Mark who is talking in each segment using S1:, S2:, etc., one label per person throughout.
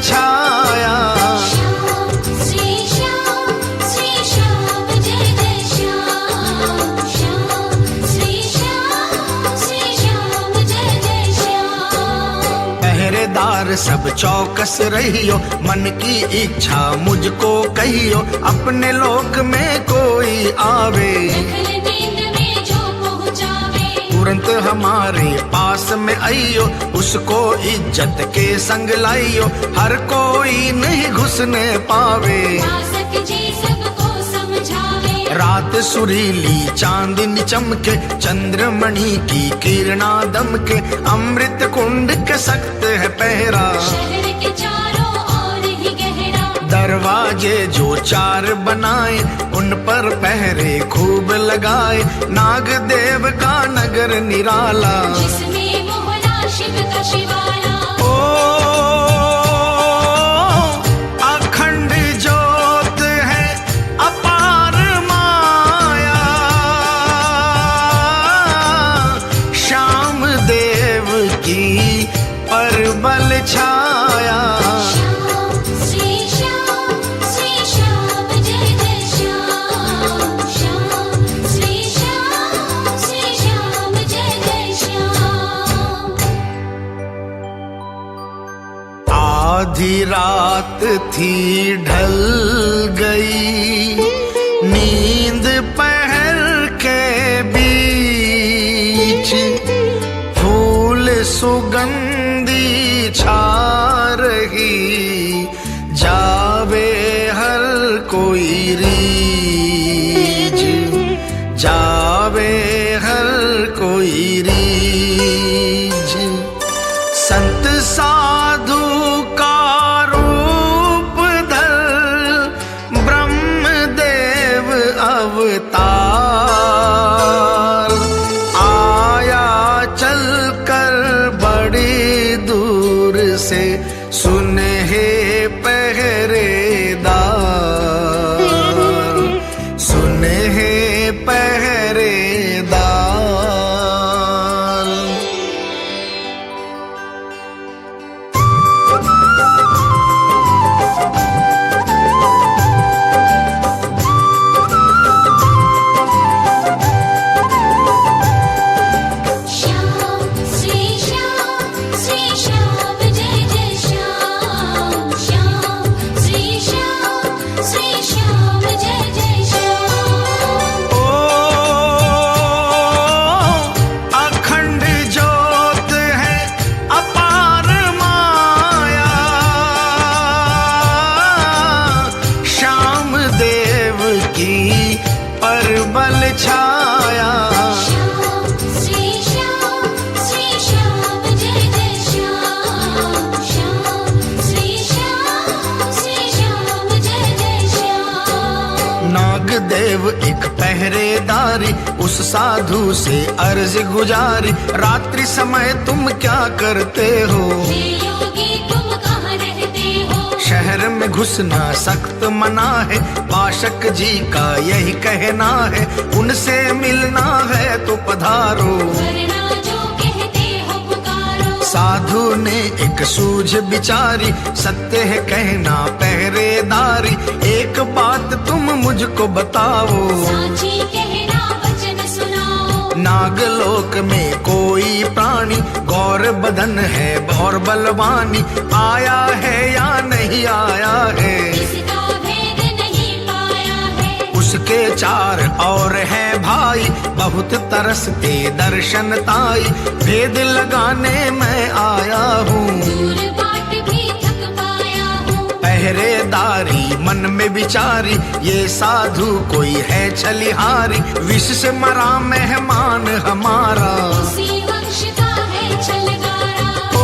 S1: छाया।
S2: श्री श्याम जय जय श्याम श्याम श्री श्याम जय जय श्याम।
S1: पहरेदार सब चौकस रहियो, मन की इच्छा मुझको कहियो, अपने लोक में कोई आवे, तुरंत हमारे पास में आइयो, उसको इज्जत के संग लाइयो, हर कोई नहीं घुसने पावे। रात सुरीली चांदनी चमके, चंद्रमणि की किरणा दमके, अमृत कुंड के सख्त है पहरा,
S2: शहर के चारों ओर ही गहरा।
S1: दरवाजे जो 4 बनाए, उन पर पहरे खूब लगाए, नाग देव का नगर निराला,
S2: जिसमें मोहना शिव का शिवाला।
S1: ओ अखंड ज्योत है अपार माया, श्याम देव की परबल छाया।
S2: श्री श्याम जय जय श्याम श्याम श्री श्याम जय जय श्याम।
S1: आधी रात थी ढल गई, नींद पहर के बीच, फूल सुगंधी छा रही, जावे हर कोई रीझ, जावे हर कोई रीझ। संत साधु का रूप धर, ब्रह्मदेव अवतार, आया चलकर बड़ी दूर से, सुने हे पहरेदार, सुने हे पहरेदार।
S2: श्री श्याम जय जय श्याम श्याम श्री श्याम जय जय श्याम।
S1: ओ अखंड ज्योत है अपार माया, श्याम देव की परबल छाया।
S2: श्री श्याम जय जय श्याम श्याम श्री श्याम जय जय श्याम।
S1: नाग देव एक पहरेदारी, उस साधु से अर्ज गुजारी, रात्रि समय तुम क्या करते हो,
S2: हे योगी तुम कहाँ रहते हो।
S1: शहर में घुसना सख्त मना है, पाशक जी का यही कहना है, उनसे मिलना है तो पधारो,
S2: वरना जो कहते हो पुकारो।
S1: साधु ने एक सूझ बिचारी, सत्य है कहना पहरेदारी, एक बात तुम मुझको बताओ,
S2: साची कहना वचन सुनाओ।
S1: नागलोक में कोई प्राणी, गौर बदन है और बलवानी, आया है या नहीं आया है,
S2: इसका भेद नहीं पाया है।
S1: उसके 4 और हैं भाई, बहुत तरसते दर्शन ताई, भेद लगाने मैं आया हूँ,
S2: दूर बाट भी थक पाया हूँ।
S1: पहरेदारी मन में विचारी, ये साधु कोई है छलिहारी, विष से मरा मेहमान हमारा,
S2: उसी बख्शता है छलगारा।
S1: ओ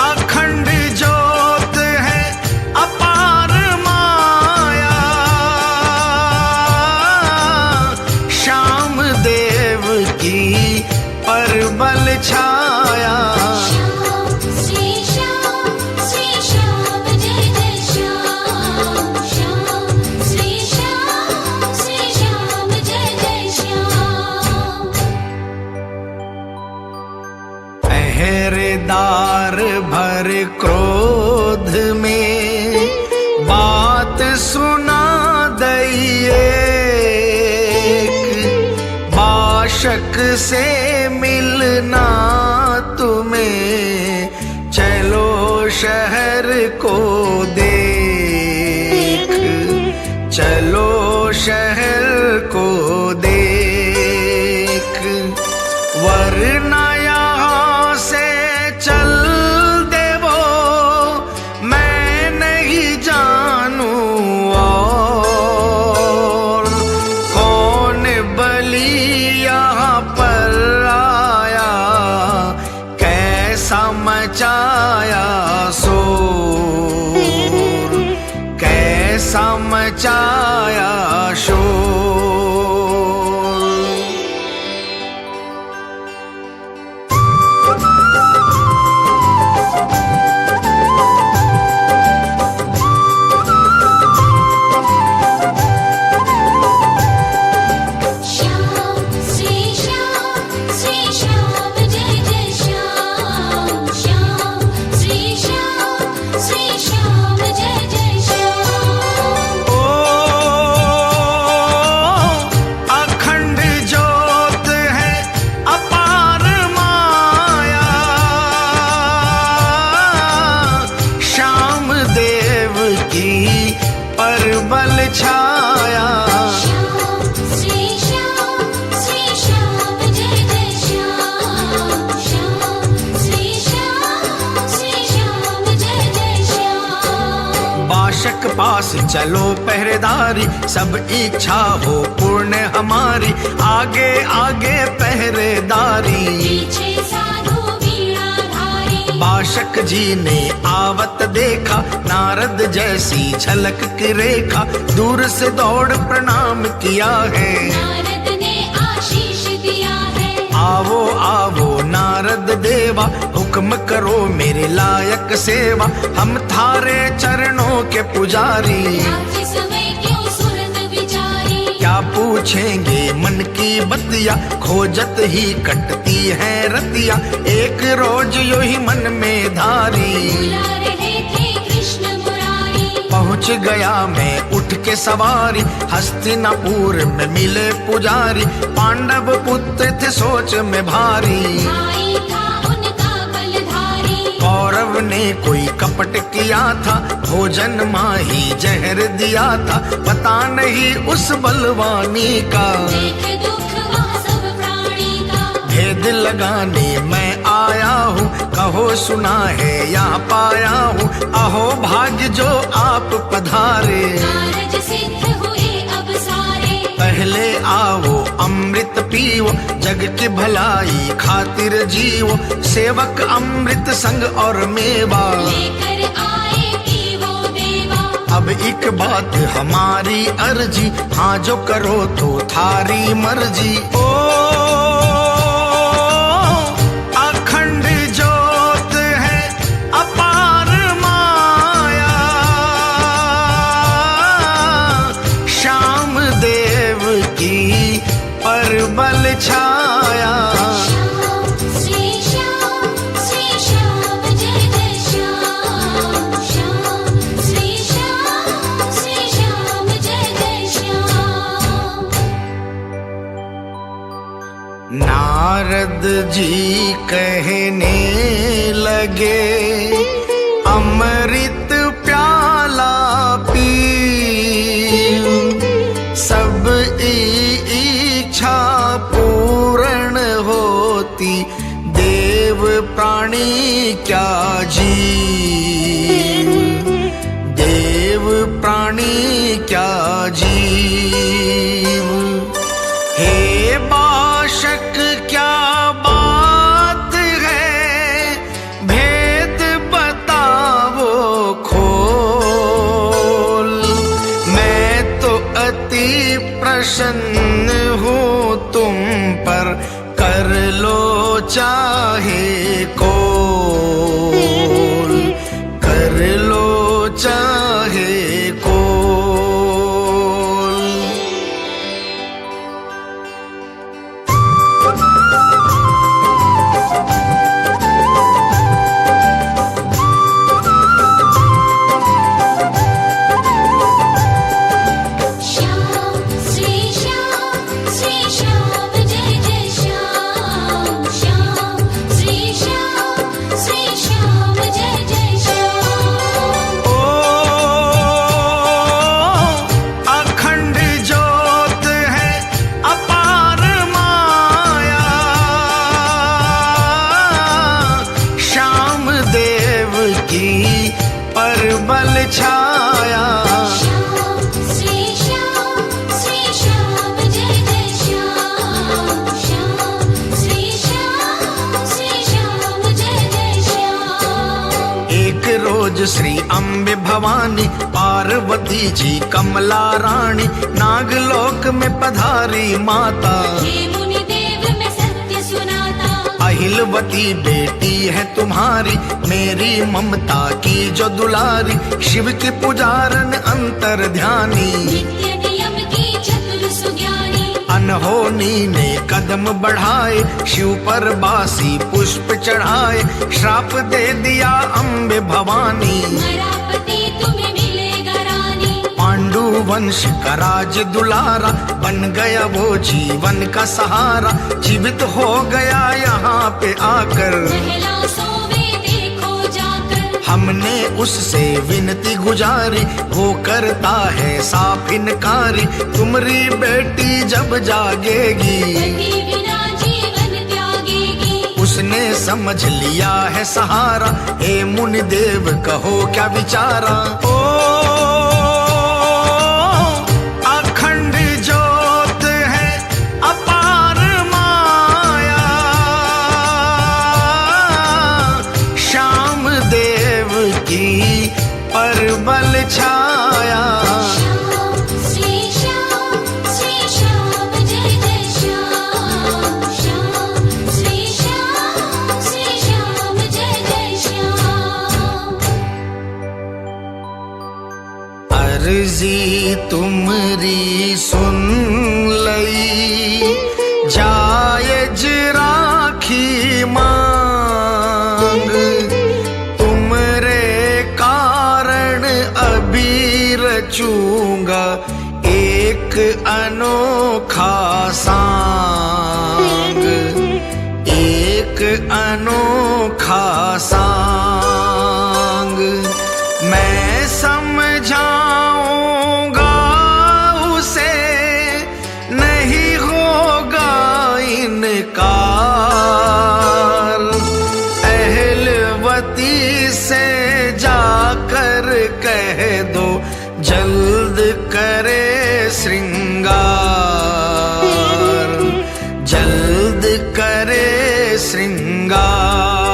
S1: अखंड ज्योत है अपार माया, श्याम देव की परबल छाया।
S2: श्री श्याम जय जय श्याम श्याम श्री श्याम जय जय श्याम।
S1: पहरेदार बाशक से मिलना तुम्हें, चलो शहर को देख, चलो शहर को देख, वरना यहाँ से चल देवो, मैं नहीं जानू और कौन बलि यहाँ पर आया, कैसा मचाया शोर, कैसा मचाया शोर।
S2: श्याम श्री श्याम जय जय श्याम, श्याम श्री श्याम जय जय श्याम।
S1: ओ अखंड ज्योत है अपार माया, श्याम देव की परबल छाया।
S2: श्याम श्री श्याम जय जय श्याम, श्याम श्री श्याम जय जय श्याम।
S1: बाशक पास चलो पहरेदारी, सब इच्छा हो पूर्ण हमारी, आगे आगे पहरेदारी।
S2: पीछे साधु वीणाधारी,
S1: बाशक जी ने आवत देखा, नारद जैसी झलक की रेखा, दूर से दौड़ प्रणाम किया है।
S2: नारद ने आशीष दिया है।
S1: आवो आवो नारद देवा, हुक्म करो मेरे लायक सेवा, हम थारे चरणों के पुजारी।
S2: रात्रि समय क्यों सुरत विचारी,
S1: क्या पूछेंगे मन की बतिया, खोजत ही कटती है रतिया, एक रोज यो ही मन में धारी।
S2: बुला रहे थे कृष्ण मुरारी,
S1: पहुँच गया मैं उठ के सवारी, हस्तिनापुर में मिले पुजारी, पांडव पुत्र थे सोच में भारी।
S2: भाई था उनका बलधारी,
S1: कौरव ने कोई कपट किया था, भोजन माही जहर दिया था, पता नहीं उस बलवानी का।
S2: देख दुख वहाँ सब प्राणी का,
S1: भेद लगाने मैं आया हूँ, कहो सुना है या पाया हूँ, अहो भाग्य जो आप पधारे।
S2: कारज सिद्ध हुए अब सारे,
S1: पहले आओ अमृत पियो, जग की भलाई खातिर जीवो, सेवक अमृत संग और मेवा।
S2: लेकर आए पीवो देवा।
S1: अब एक बात हमारी अर्जी, हाँ जो करो तो थारी मर्जी। ओ अखंड ज्योत है अपार माया, श्याम देव की परबल छाया।
S2: श्याम श्री श्याम जय जय श्याम, श्याम श्री श्याम जय जय श्याम।
S1: नारद जी कहने लगे, अमृत प्याला पी, सब इच्छा पूर्ण होती, देव प्राणी क्या जीव, देव प्राणी क्या जीव। हे बाशक क्या बात है, भेद बताओ खोल, मैं तो अति प्रसन्न हूँ तुम पर, कर लो चाहे कोल, कर लो चाहे कोल।
S2: श्याम श्री श्याम जय जय
S1: श्री अम्बे भवानी, पार्वती जी कमला रानी, नागलोक में पधारी माता।
S2: हे मुनि देव मैं सत्य सुनाता,
S1: अहिलवती बेटी है तुम्हारी, मेरी ममता की जो दुलारी, शिव की पुजारन अंतर ध्यानी।
S2: नित्य नियम की चतुर सुज्ञानी,
S1: अनहोनी ने कदम बढ़ाए, शिव पर बासी पुष्प चढ़ाए, श्राप दे दिया अम्बे भवानी।
S2: मरापति तुम्हें मिलेगा रानी,
S1: पांडु वंश का राज दुलारा, बन गया वो जीवन का सहारा, जीवित हो गया यहाँ पे आकर।
S2: महिला सोवे देखो जाकर,
S1: हमने उससे विनती गुजारी, वो करता है साफ इनकारी, तुम्हारी बेटी जब जागेगी,
S2: पति बिना जीवन त्यागेगी।
S1: उसने समझ लिया है सहारा, हे मुनि देव कहो क्या विचारा। ओ अखंड ज्योत है अपार माया, श्याम देव की परबल छाया।
S2: श्याम श्री श्याम जय जय श्याम, श्याम श्री श्याम जय जय श्याम।
S1: अर्जी तुमरी सुन लई, जायज राखी मांग, तुमरे कारण अभी रचूंगा एक अनोखा सांग, एक अनोखा सांग। मैं समझाऊंगा उसे, नहीं होगा इनकार, अहलवती से जाकर कह दो जल्द करे श्रृंगार, जल्द करे श्रृंगार।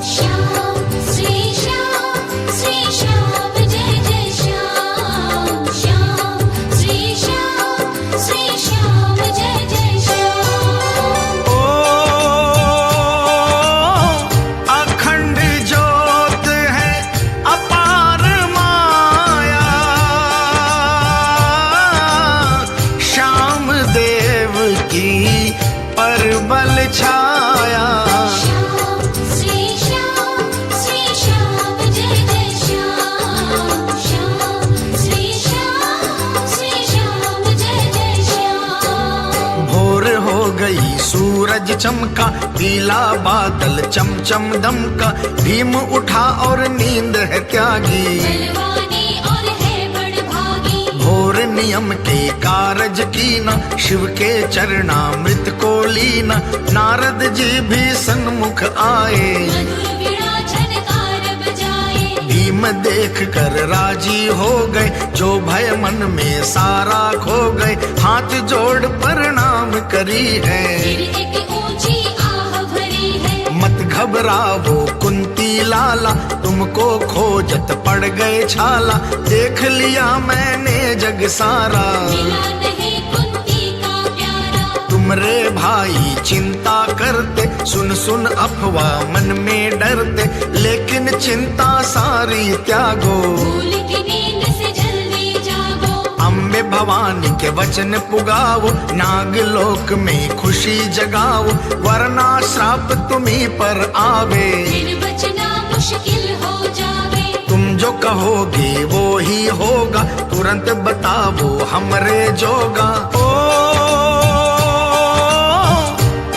S2: श्याम श्री श्याम जय जय श्याम, श्याम श्री श्याम जय जय श्याम।
S1: ओ अखंड ज्योत है अपार माया, श्याम देव की परबल छाया।
S2: श्याम श्री श्याम जय जय श्याम, श्याम श्री श्याम जय जय श्याम।
S1: भोर हो गई सूरज चमका, पीला बादल चमचम दमका, भीम उठा और नींद है त्यागी,
S2: बलवानी और है बड़भागी।
S1: भोर नियम के कारज कीना, शिव के चरणामृत को लीना, नारद जी भी सन्मुख आए,
S2: मधुर वीणा झनकार बजाए।
S1: भीम देख कर राजी हो गए, जो भय मन में सारा खो गए, हाथ जोड़ प्रणाम करी है।
S2: फिर एक ऊंची आह भरी है,
S1: मत घबराओ कुंती लाला, तुमको खोजत पड़ गए छाला, देख लिया मैंने जग सारा।
S2: मिला नहीं कुंती का प्यारा,
S1: तुमरे भाई चिंता करते, सुन सुन अफवाह मन में डरते, लेकिन चिंता सारी त्यागो,
S2: भूल की नींद से जल्दी जागो।
S1: अम्बे भवानी के वचन पुगाओ, नागलोक में खुशी जगाओ, वरना श्राप तुम्ही पर आवे।
S2: फिर बचना मुश्किल हो जावे,
S1: तुम जो कहोगे वो ही होगा, तुरंत बताओ हमरे जोगा। ओ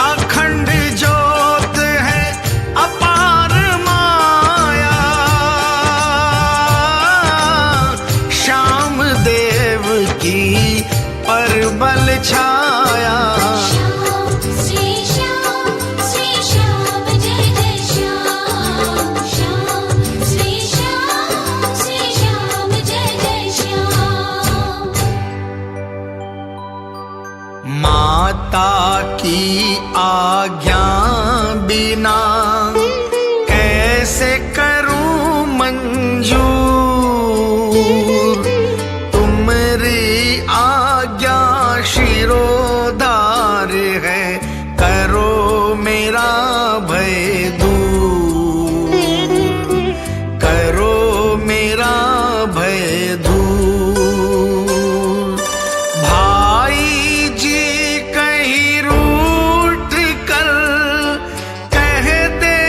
S1: अखंड ज्योत है अपार माया, श्याम देव की परबल छाया।
S2: श्याम श्री श्याम जय जय श्याम, श्याम श्री
S1: माता की आज्ञा बिना कैसे करूं मंजूर, तुम्हारी आज्ञा शिरोधार है, करो मेरा भय दूर, करो मेरा भय दूर। भाई जी कहीं रूठ कर कह दे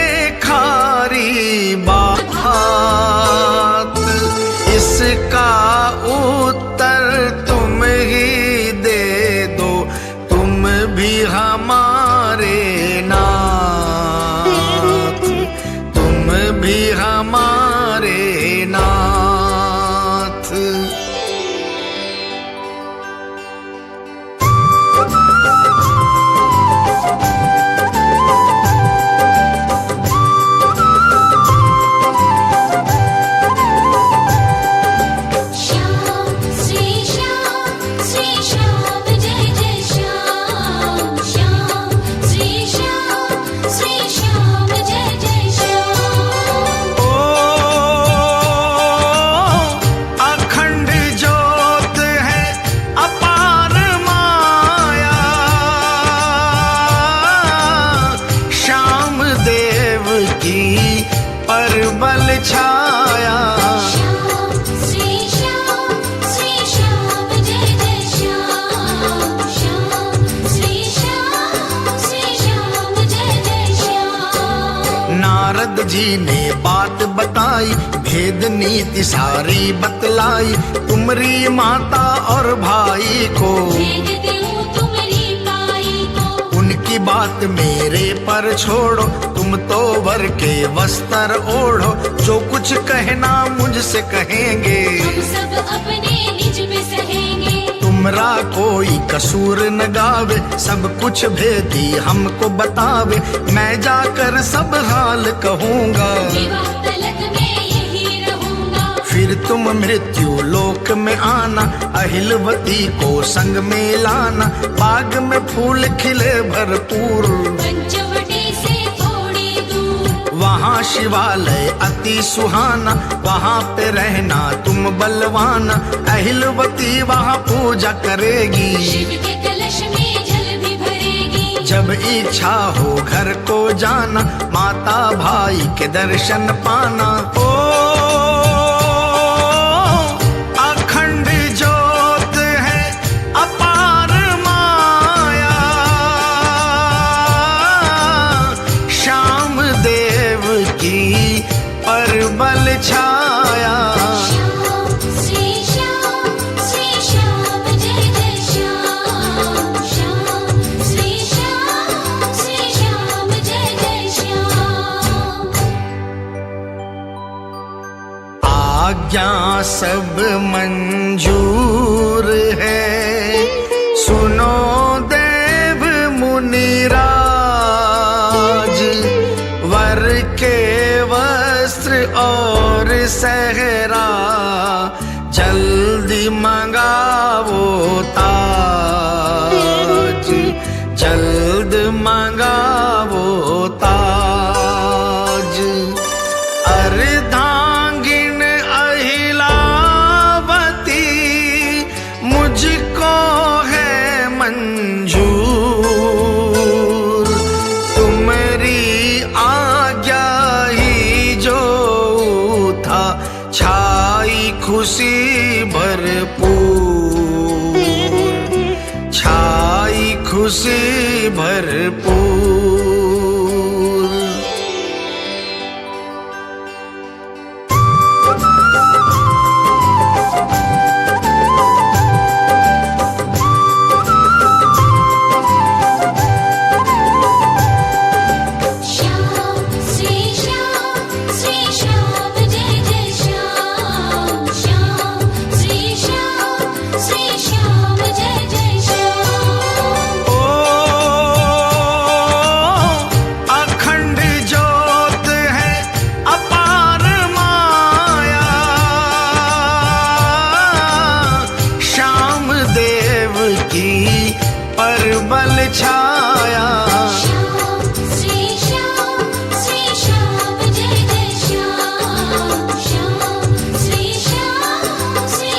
S1: खारी बात, इसका उत्तर तुम ही दे दो, तुम भी हमारे नाथ, तुम भी हमारे नाथ।
S2: श्याम श्री श्याम जय जय श्याम, श्याम श्री श्याम जय जय श्याम।
S1: ओ अखंड ज्योत है अपार माया, श्याम देव की परबल छाया।
S2: श्याम श्री श्याम जय जय श्याम, श्याम श्री श्याम जय जय श्याम।
S1: नारद जी ने बात बताई, भेद नीति सारी बतलाई, तुमरी माता और भाई को,
S2: भेज दूं तुम्हारी पाई को।
S1: उनकी बात मेरे पर छोड़ो, तुम तो वर के वस्त्र ओढ़ो, जो कुछ कहना मुझसे कहेंगे,
S2: हम सब अपने निज में सहेंगे।
S1: तुमरा कोई कसूर न गावे, सब कुछ भेदी हमको बतावे, मैं जाकर सब हाल कहूँगा,
S2: विवाह तलक में यही रहूंगा।
S1: फिर तुम मृत्यु लोक में आना, अहिलवती को संग में लाना, बाग में फूल खिले भरपूर,
S2: पंचवटी से थोड़ी दूर।
S1: वहाँ शिवालय अति सुहाना, वहाँ पे रहना तुम बलवाना, अहिलवती वहाँ पूजा करेगी,
S2: शिव के कलश में जल भी भरेगी।
S1: जब इच्छा हो घर को जाना, माता भाई के दर्शन पाना। ओ अखंड ज्योत है अपार माया, श्याम देव की परबल छाया।
S2: श्याम श्री श्याम जय जय श्याम, श्याम श्री श्याम जय जय श्याम।
S1: आज्ञा सब मंजूर है, सुनो देव मुनिराज, वर के वस्त्र और सहरा जल्दी मंगावो ताज, जल्द मंगावो ताज। अर्धांगिन अहिलावती मुझको है मंजूर, तुम्हारी आज्ञा ही जो था, छाई खुशी भरपूर, छाई खुशी भरपूर।
S2: श्याम श्री श्याम जय जय श्याम, श्याम श्री श्याम जय जय श्याम।
S1: ओ अखंड ज्योत है अपार माया, श्याम देव की पर बल छाया।
S2: श्याम श्री श्याम जय जय श्याम। श्याम श्री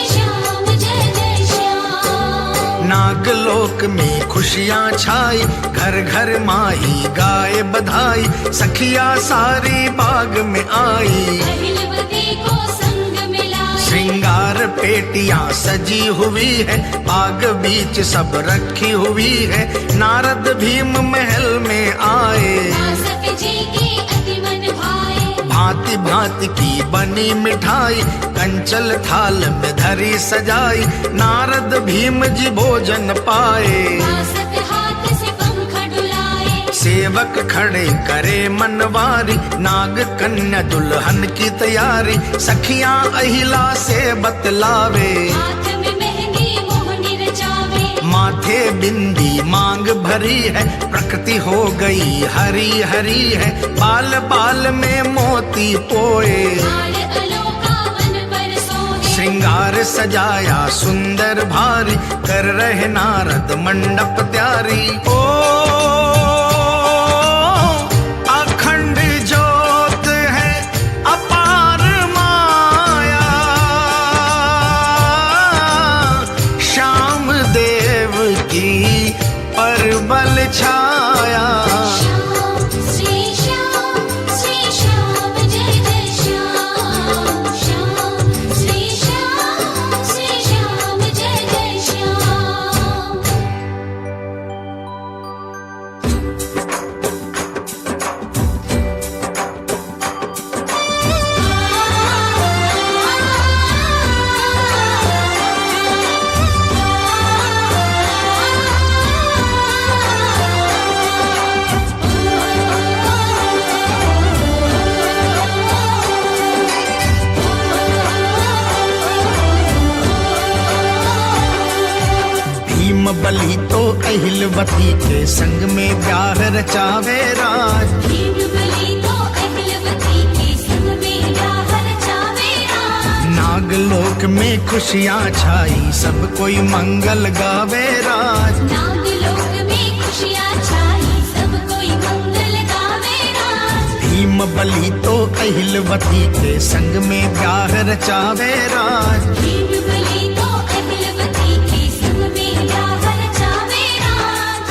S2: श्याम जय जय श्याम।
S1: नागलोक में खुशियाँ छाई, घर घर माही गाए बधाई, सखिया सारी बाग में आई।
S2: अहिलवती को संग मिलाए,
S1: श्रृंगार पेटियां सजी हुई है, बाग बीच सब रखी हुई है। नारद भीम महल में आए,
S2: नासक जी की अति मन भाए।
S1: भांति भांति की बनी मिठाई, कंचल थाल में धरी सजाई। नारद भीम जी भोजन पाए,
S2: नासक हाथ से पंख डुलाए।
S1: सेवक खड़े करे मनवारी, नाग कन्या दुल्हन की तैयारी। सखियां अहिला से बतलावे,
S2: हाथ में मेहंदी मोहनी रचावे।
S1: माथे बिंदी मांग भरी है, प्रकृति हो गई हरी हरी है। बाल बाल में मोती पोए,
S2: हार अलोका वन पर सोहे।
S1: श्रृंगार सजाया सुंदर भारी, कर रहे नारद मंडप त्यारी। ओ अखंड ज्योत है अपार माया, श्याम देव की पर बल छाया।
S2: श्याम श्री श्याम जय जय श्याम। श्याम श्री श्याम जय जय श्याम।
S1: भीम बलि तो अहिलवती के संग में ब्याह रचावे राज।
S2: भीम बलि तो अहिलवती के संग में ब्याह रचावे राज।
S1: नागलोक में खुशियाँ छाई, सब कोई मंगल गावे राज।
S2: नागलोक में खुशियाँ छाई, सब कोई मंगल गावे राज।
S1: भीम बलि तो अहिलवती के संग में ब्याह रचावे राज।
S2: भीम बलि तो अहिलवती के संग में ब्याह रचावे राज।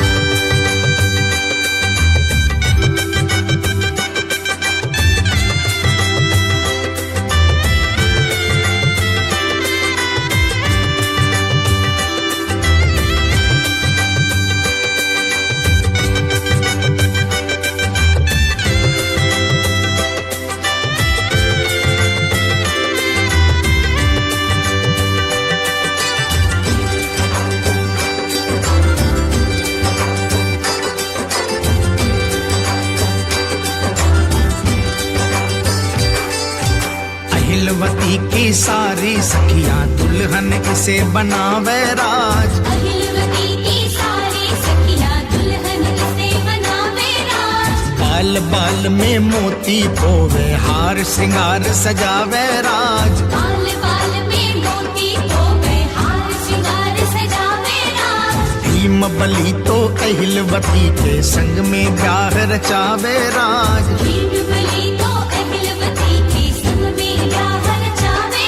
S1: अहिलवती की सारी सखियां दुल्हन इसे बनावे राज।
S2: अहिलवती की सारी सखियाँ दुल्हन इसे बनावे राज।
S1: बाल बाल में मोती पोवे, हार श्रृंगार सजावे राज।
S2: बाल बाल में मोती पोवे, हार श्रृंगार सजावे राज।
S1: भीम बलि तो अहिलवती के संग में ब्याह रचावे राज।
S2: भीम बलि तो अहिलवती के संग में ब्याह रचावे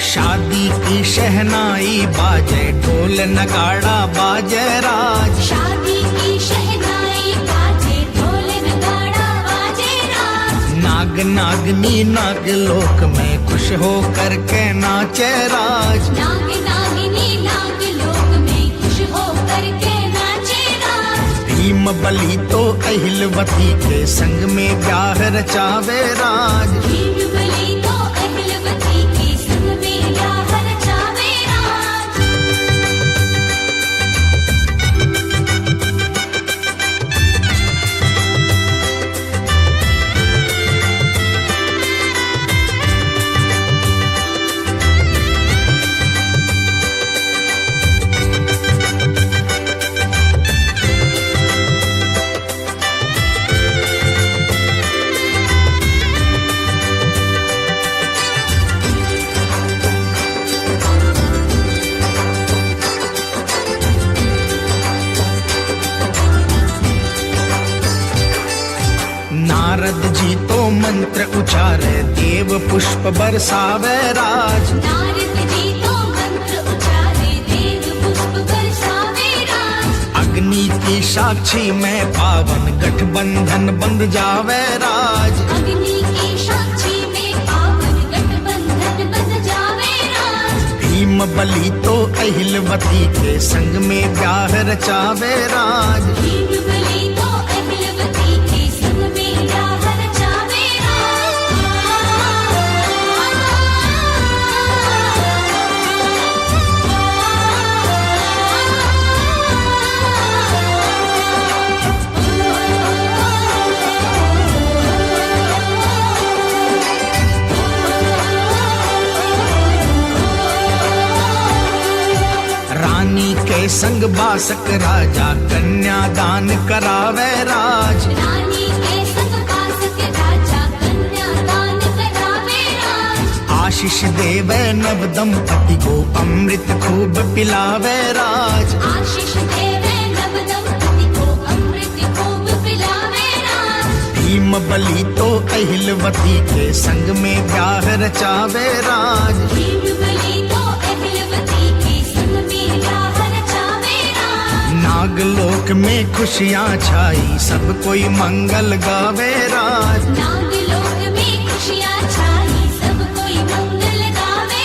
S1: शादी की शहनाई बाजे, ढोल नगाड़ा बाजे राज।
S2: शादी की शहनाई बाजे, ढोल नगाड़ा बाजे राज।
S1: नाग नागनी नागलोक में खुश हो करके नाचे राज।
S2: नाग नागिनी नागलोक में खुश हो करके नाचे राज।
S1: भीम बलि तो अहिलवती के संग में ब्याह रचावे राज।
S2: भीम बलि तो अहिलवती के संग में ब्याह रचावे राज।
S1: मंत्र उचारे देव पुष्प बरसावे राज।
S2: नारद जी तो मंत्र उचारे देव पुष्प बरसावे राज।
S1: अग्नि की साक्षी में पावन गठबंधन बंध जावे राज।
S2: अग्नि की साक्षी में पावन गठबंधन बंध जावे राज।
S1: भीम बलि तो अहिलवती के संग में ब्याह रचावे राज।
S2: भीम बलि तो अहिलवती के संग में ब्याह रचावे
S1: रानी के संग बासक राजा कन्यादान करावे राज।
S2: रानी के संग बासक राजा कन्यादान करावे राज।
S1: आशीष देवे नव दंपति को अमृत खूब पिलावे राज।
S2: आशीष देवे नव दंपति को अमृत खूब पिलावे राज।
S1: भीम बलि तो अहिलवती के संग में ब्याह रचावे राज।
S2: भीम बलि तो अहिलवती के संग में ब्याह रचावे राज।
S1: नागलोक में खुशियाँ छाई सब कोई मंगल गावे राज।
S2: नागलोक में खुशियाँ छाई सब कोई मंगल गावे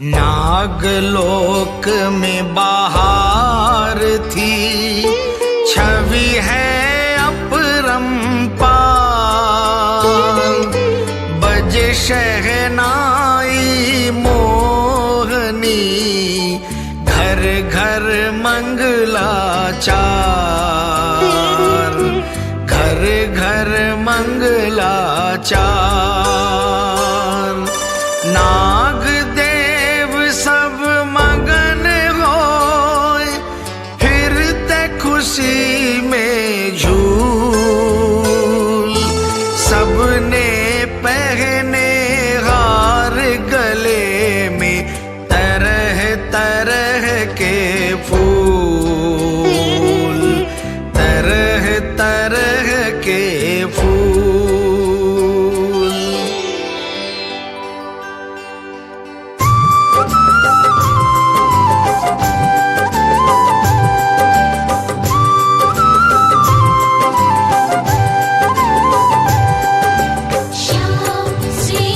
S1: नागलोक में बाहर थी छवि है अपरंपार। बजे शहनाई मोहनी घर घर मंगलाचार। घर घर मंगलाचार। नाग देव सब मगन होए फिरते खुशी में झूल। सबने पहने हार गले में तरह तरह के फूल। तरह तरह के फूल।
S2: श्याम श्री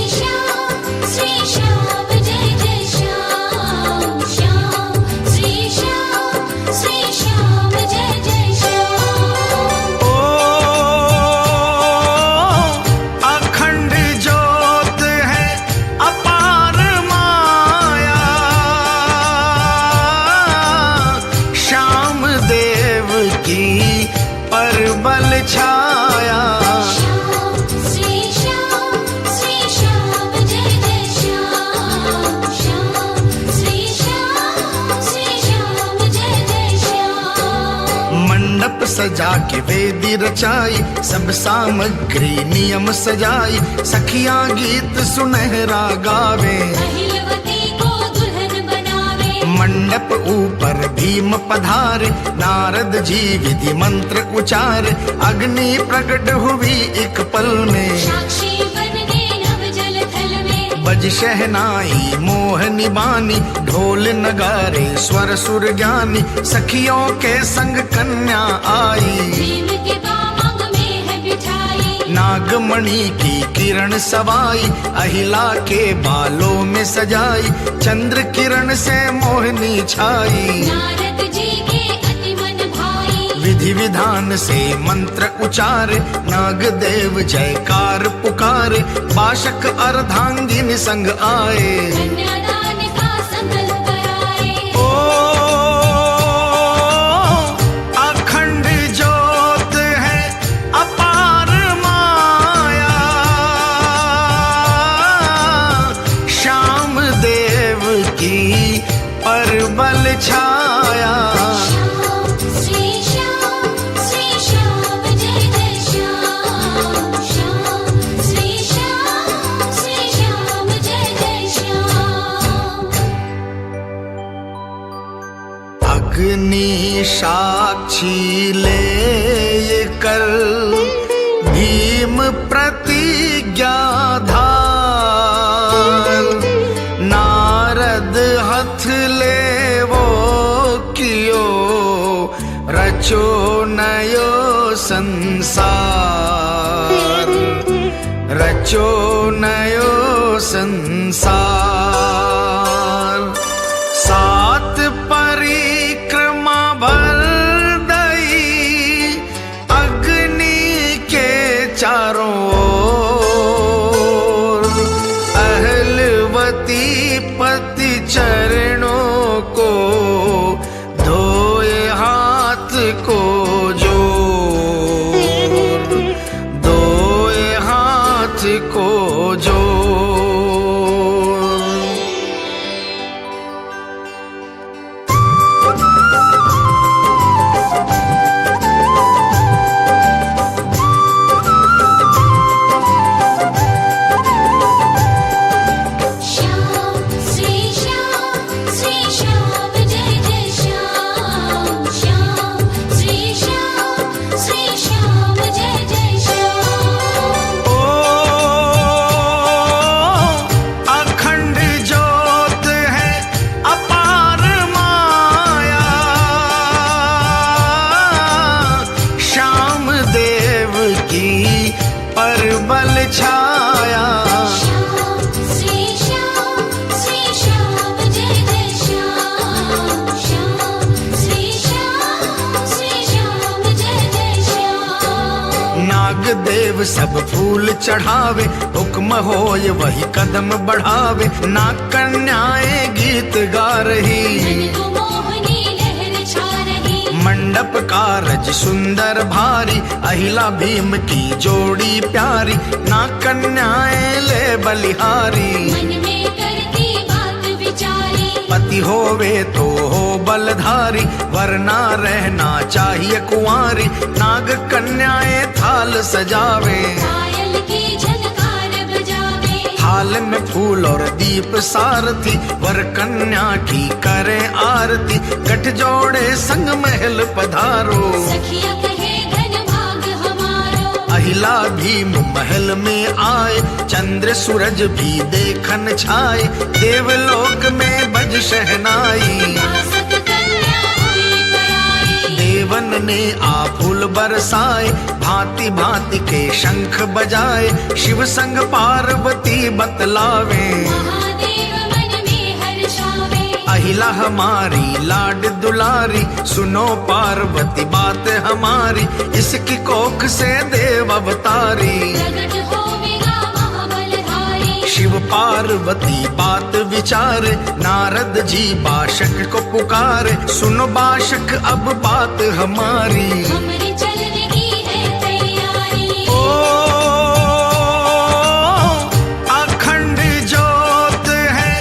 S2: श्याम जय जय श्याम। श्याम श्री श्याम जय जय श्याम।
S1: ओ अखंड ज्योत है अपार माया। श्याम देव की परबल छाया।
S2: श्याम श्री श्याम जय जय श्याम। श्याम श्री श्याम जय जय श्याम।
S1: मंडप सजा के वेदी रचाई सब सामग्री नियम सजाई। सखियां गीत सुनहरा गावे
S2: अहिलवती को दुल्हन बनावे।
S1: मंडप ऊपर भीम पधारे नारद जी विधि मंत्र उचारे। अग्नि प्रकट हुई एक पल में
S2: साक्षी बन गए नव जल थल में।
S1: बज शहनाई मोहनी बानी ढोल नगारे स्वर सुर ज्ञानी। सखियों के संग कन्या आई
S2: प्रेम के बाग में है बिठाई।
S1: नागमणि की किरण सवाई अहिला के बालों में सजाई। चंद्र किरण से मोहनी छाई
S2: नारद जी के अति मन भाई।
S1: विधि विधान से मंत्र उचारे नागदेव जयकार पुकारे। बाशक अर्धांगिनी संग आए
S2: कन्यादान का संकल्प कराए।
S1: ओ अखंड ज्योत है अपार माया। श्याम देव की परबल छाया।
S2: श्याम श्री श्याम जय जय श्याम।
S1: साक्षी ले ये कर भीम प्रतिज्ञा धार, नारद हथ ले वो कियो रचो नयो संसार, रचो नयो संसार। सात परिक्रमा भर दई अग्नि के चारों ओर, अहलवती पति चरणों को धोए हाथ को जोर, धोए हाथ को जोर।
S2: श्याम श्री श्याम जय जय श्याम, श्याम श्री श्याम जय जय श्याम।
S1: ओ अखंड ज्योत है अपार माया, श्याम देव की परबल छाया।
S2: श्याम श्री श्याम जय जय श्याम, श्याम श्री श्याम जय जय श्याम।
S1: नाग देव सब फूल चढ़ावे, हुक्म होय वही कदम बढ़ावे। नाग कन्याएं गीत गा रही,
S2: मन को मोहनी लहर छा रही।
S1: मंडप कारज सुंदर भारी, अहिला भीम की जोड़ी प्यारी। नाग कन्याएं ले बलिहारी,
S2: मन में करती बात विचारी।
S1: पति होवे तो हो बलधारी, वरना रहना चाहिए कुंवारी। नाग कन्याएं थाल सजावे,
S2: पायल की झनकार बजावे।
S1: थाल में फूल और दीप सारथी, वर कन्या की करे आरती। गठ जोड़े संग महल पधारो,
S2: सखिया कहे धन भाग हमारो।
S1: अहिला भीम महल में आए, चंद्र सूरज भी देखन छाए। देवलोक में बज शहनाई,
S2: आसत कन्या हुई पराई।
S1: देवन ने आ फूल बरसाए, भांति भांति के शंख बजाए। शिव संग पार्वती बतलावे,
S2: महादेव मन में हर्षावे।
S1: अहिला हमारी लाड दुलारी, सुनो पार्वती बात हमारी। इसकी कोख से देव अवतारी,
S2: प्रगट होवेगा महाबलधारी।
S1: शिव पार्वती बात विचारे। नारद जी बाशक को पुकारे, सुनो बाशक अब बात हमारी।
S2: हमरी चलने की है तैयारी।
S1: ओ अखंड ज्योत है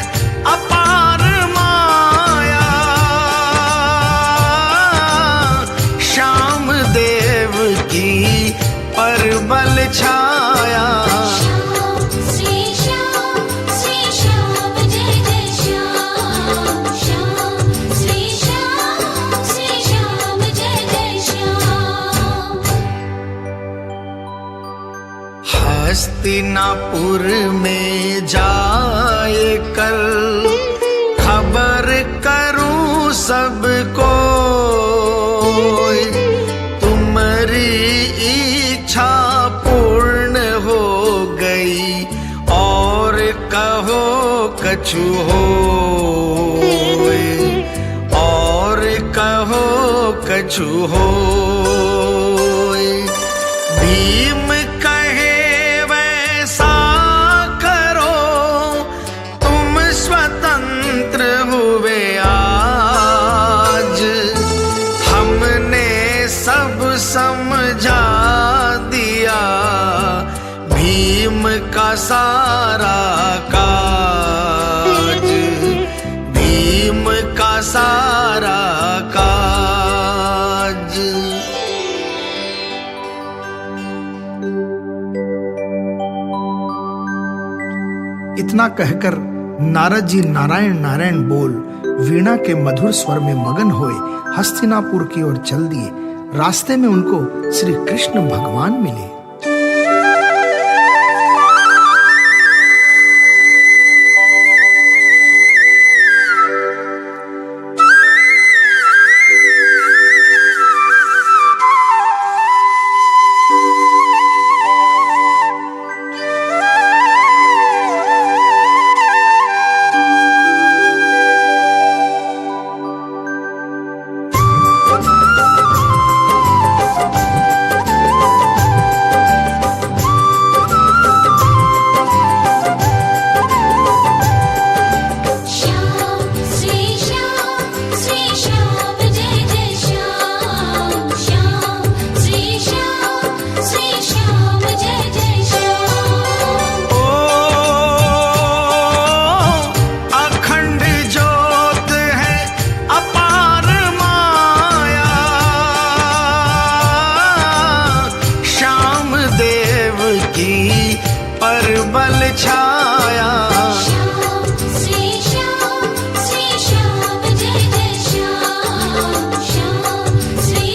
S1: अपार माया, श्याम देव की परबल छाया।
S2: श्याम श्री श्याम जय जय श्याम, श्याम श्री श्याम जय जय श्याम।
S1: हस्तिनापुर में जाए कर खबर करूं सबको, तुम्हारी इच्छा पूर्ण हो गई। और कहो कछु होए, और कहो कछु होए। भीम कहे वैसा करो, तुम स्वतंत्र हुए आज। हमने सब समझा दिया, भीम का सारा काज, भीम का सारा काज। इतना कहकर नारद जी नारायण नारायण बोल वीणा के मधुर स्वर में मगन होए हस्तिनापुर की ओर चल दिए। रास्ते में उनको श्री कृष्ण भगवान मिले। परबल छाया
S2: श्री श्याम जय जय श्याम श्याम श्री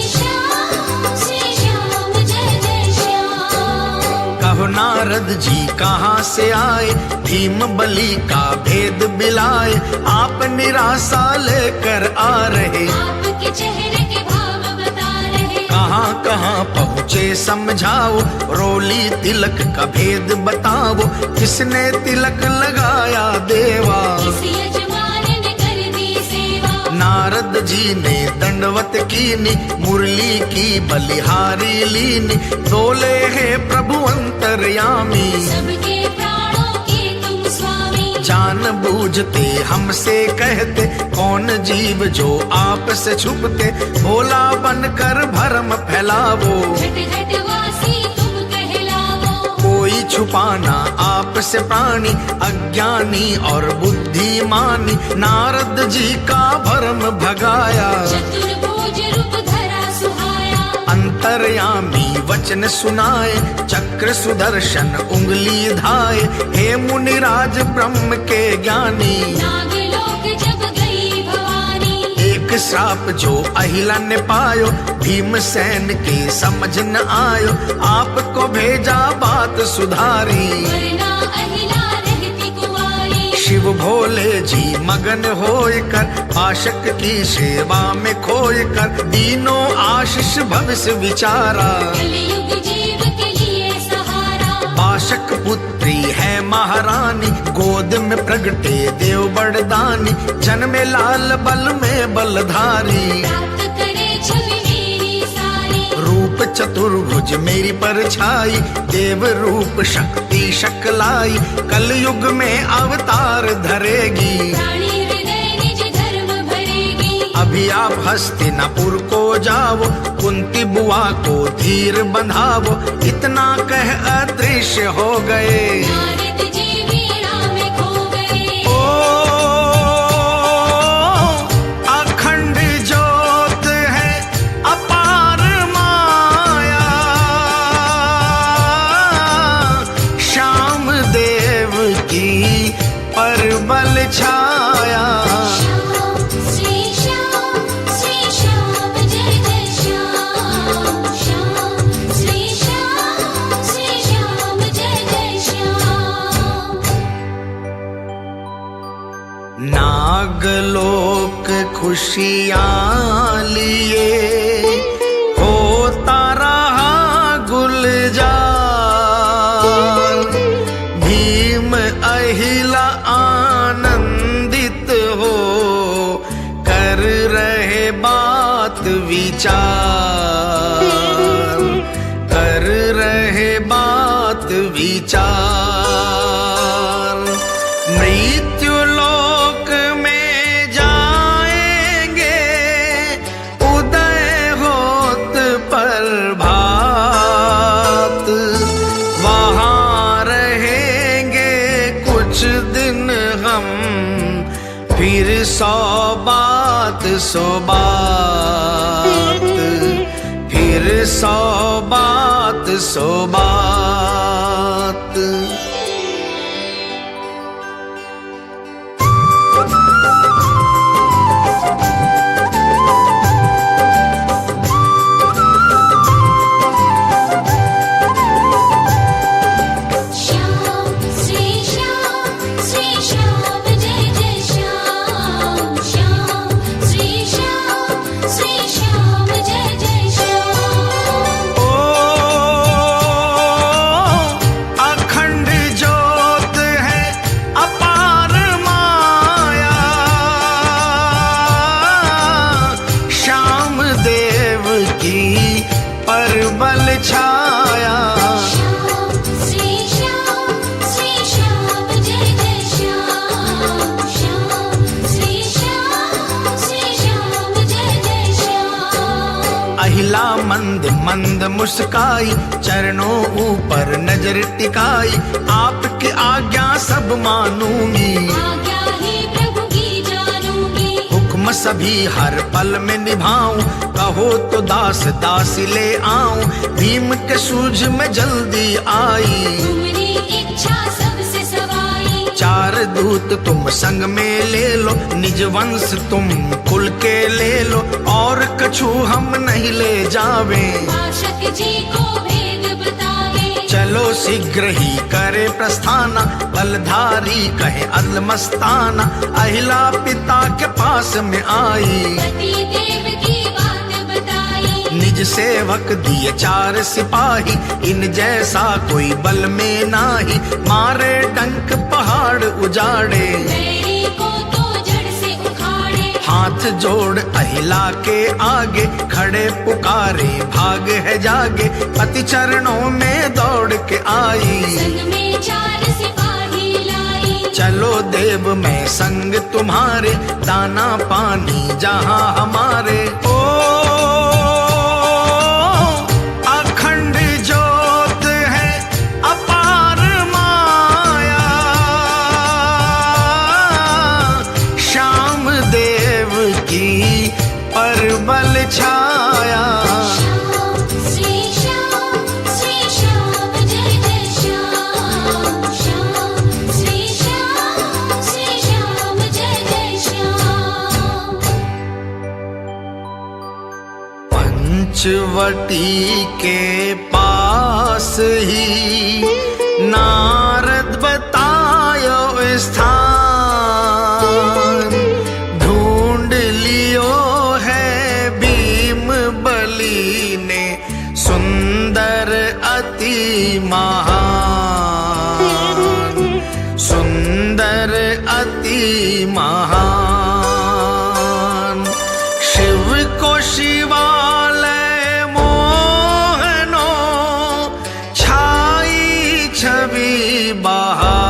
S2: श्याम जय जय श्याम।
S1: कहो नारद जी कहाँ से आए, भीम बलि का भेद बिलाए, आप निराशा लेकर आ रहे,
S2: आपके चेहरे के भाव बता रहे,
S1: कहाँ कहाँ पहुँचे समझाओ, रोली तिलक का भेद बताओ, किसने तिलक लगाया देवा,
S2: किसी यजमान ने कर दी सेवा।
S1: नारद जी ने दंडवत कीनी, मुरली की बलिहारी लीनी, बोले है प्रभु अंतर्यामी,
S2: सबके प्राणों के तुम स्वामी,
S1: जान बूझते हमसे कहते, कौन जीव जो आप से छुपते, भोला बनकर भरम फैलावो,
S2: घट घट वासी तुम कहलावो,
S1: कोई छुपाना आप से प्राणी, अज्ञानी और बुद्धिमानी, नारद जी का भरम भगाया,
S2: चतुर्भुज रूप धरा सुहाया,
S1: अंतर्यामी वचन सुनाए, चक्र सुदर्शन उंगली धाए, हे मुनिराज ब्रह्म के ज्ञानी,
S2: नागलोक जब गई भवानी,
S1: एक श्राप जो अहिला ने पायो, भीमसेन के समझ न आयो, आपको भेजा बात सुधारी,
S2: वरना अहिला रहती कुंवारी,
S1: शिव भोले जी मगन होय कर, आशक की सेवा में खोय कर, दीनों आशीष भविष्य विचारा,
S2: कलयुग जीव के लिए सहारा,
S1: बाशक पुत्री है महारानी, गोद में प्रगटे देव बड़दानी, जन्मे लाल बल में बलधारी,
S2: प्राप्त करे छवि मेरी सारी,
S1: रूप चतुर्भुज मेरी परछाई, देव रूप शक्ति शकलाई, कलयुग में अवतार धरेगी,
S2: प्राणी हृदय निज धर्म भरेगी,
S1: अभी आप हस्तिनापुर को जाओ, कुंती बुआ को धीर बंधावो, इतना कह अदृश्य हो गए,
S2: नारद जी वीणा में खो गए,
S1: ओ अखंड ज्योत है अपार माया, श्याम देव की परबल छाया,
S2: श्री श्याम जय जय श्याम श्याम श्री श्याम जय जय श्याम।
S1: नागलोक खुशियाँ लिए, होता रहा गुलजार, भीम अहिला आनंदित हो, कर रहे बात विचार, कर रहे बात विचार, मृत्यु लोक में जाएंगे, उदय होत प्रभात, वहाँ रहेंगे कुछ दिन हम, फिर सौ बात, फिर सौ बात, मुस्कुंद मुस्काई, चरणों ऊपर नजर टिकाई, आपकी आज्ञा सब मानूंगी,
S2: आज्ञा ही प्रभु की जानूंगी।
S1: हुक्म सभी हर पल में निभाऊं, कहो तो दास दासी ले आऊं, भीम के सूझ में जल्दी आई,
S2: तुम्हारी इच्छा सबसे सवाई।
S1: चार दूत तुम संग में ले लो, निज वंश तुम कुल के ले लो, और कछु हम नहीं ले जावे,
S2: शासक जी को भेद बतावे।
S1: चलो शीघ्र ही करे प्रस्थाना, बलधारी कहे अदल मस्ताना, अहिला पिता के पास में आई,
S2: पति देव की बात बताई।
S1: निज सेवक दिए चार सिपाही, इन जैसा कोई बल में नाही, मारे डंक पहाड़ उजाड़े,
S2: बैरी को तो जड़ से उखाड़े।
S1: हाथ जोड़ अहिला के आगे, खड़े पुकारे भाग है जागे, पति चरणों में दौड़ के आई,
S2: संग में चार सिपाही लाई।
S1: चलो देव मैं संग तुम्हारे, दाना पानी जहां हमारे। ओ अखंड ज्योत है अपार माया, श्याम देव की परबल छाया,
S2: श्याम श्री श्याम जय जय श्याम, श्याम श्री श्याम जय जय श्याम।
S1: पंचवटी के पास ही नारद बतायो स्थान, ढूंढ लियो है भीम बली ने, सुंदर अति महान, सुंदर अति महान, शिव को शिवालय मोहनो, छाई छवि बहार,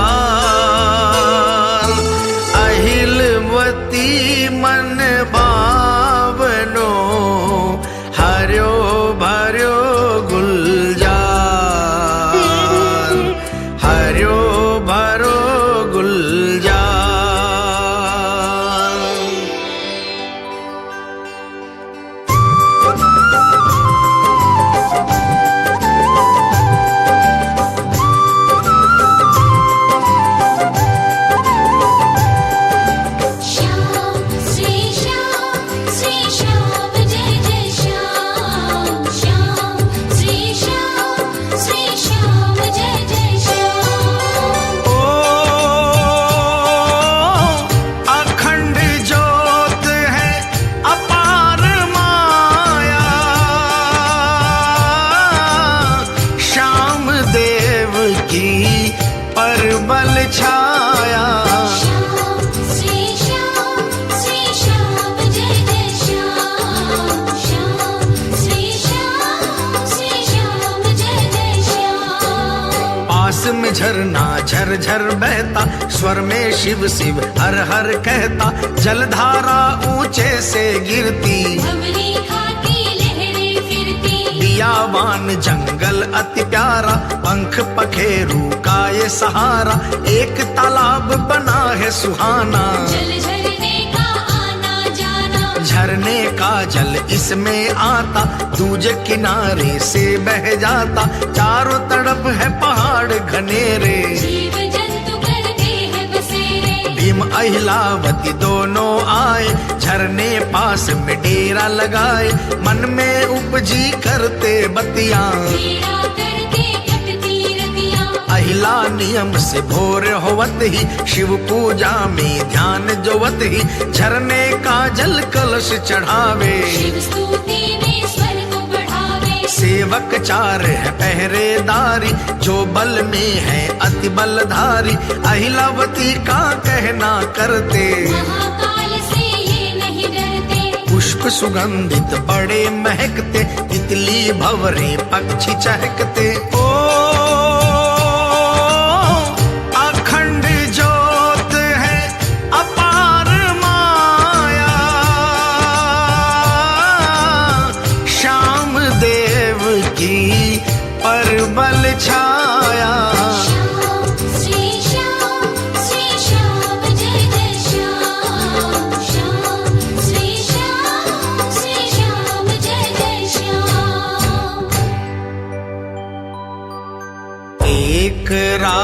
S1: अहिलवती मन भावनो, हर्यो भर्यो गुलजार, हर्यो भरो गुलजार।
S2: श्याम श्री श्याम जय जय श्याम, श्याम श्री श्याम जय जय श्याम।
S1: ओ अखंड ज्योत है अपार माया, श्याम देव की परबल छाया,
S2: श्याम श्री श्याम जय जय श्याम, श्याम श्री श्याम जय जय श्याम।
S1: पास में झरना झरझर बहता, स्वर में शिव शिव हर हर कहता, जलधारा ऊंचे से गिरती,
S2: भंवरी खाती लहरें फिरती,
S1: बियावान जंगल अति प्यारा, पंख पखेरू का ये सहारा, एक तालाब बना है सुहाना,
S2: जल झरने का आना जाना,
S1: झरने का जल इसमें आता, दूजे किनारे से बह जाता, चारों तरफ है पहाड़ घनेरे,
S2: जीव जंतु करते हैं बसेरे।
S1: भीम अहिलावती दोनों आए, झरने पास में डेरा लगाए, मन में उपजी करते बतियां,
S2: पीड़ा करके कटती रतियां,
S1: अहिला नियम से भोर होवत ही, शिव पूजा में ध्यान जोवत ही, झरने का जल कलश चढ़ावे,
S2: शिव स्तुति में स्वर को बढ़ावे।
S1: सेवक चार है पहरेदारी, जो बल में है अति बलधारी, अहिलावती का कहना करते,
S2: महाकाल से ये नहीं डरते,
S1: पुष्प सुगंधित बड़े महकते, तितली भंवरे पक्षी चहकते। ओ अखंड ज्योत है अपार माया, श्याम देव की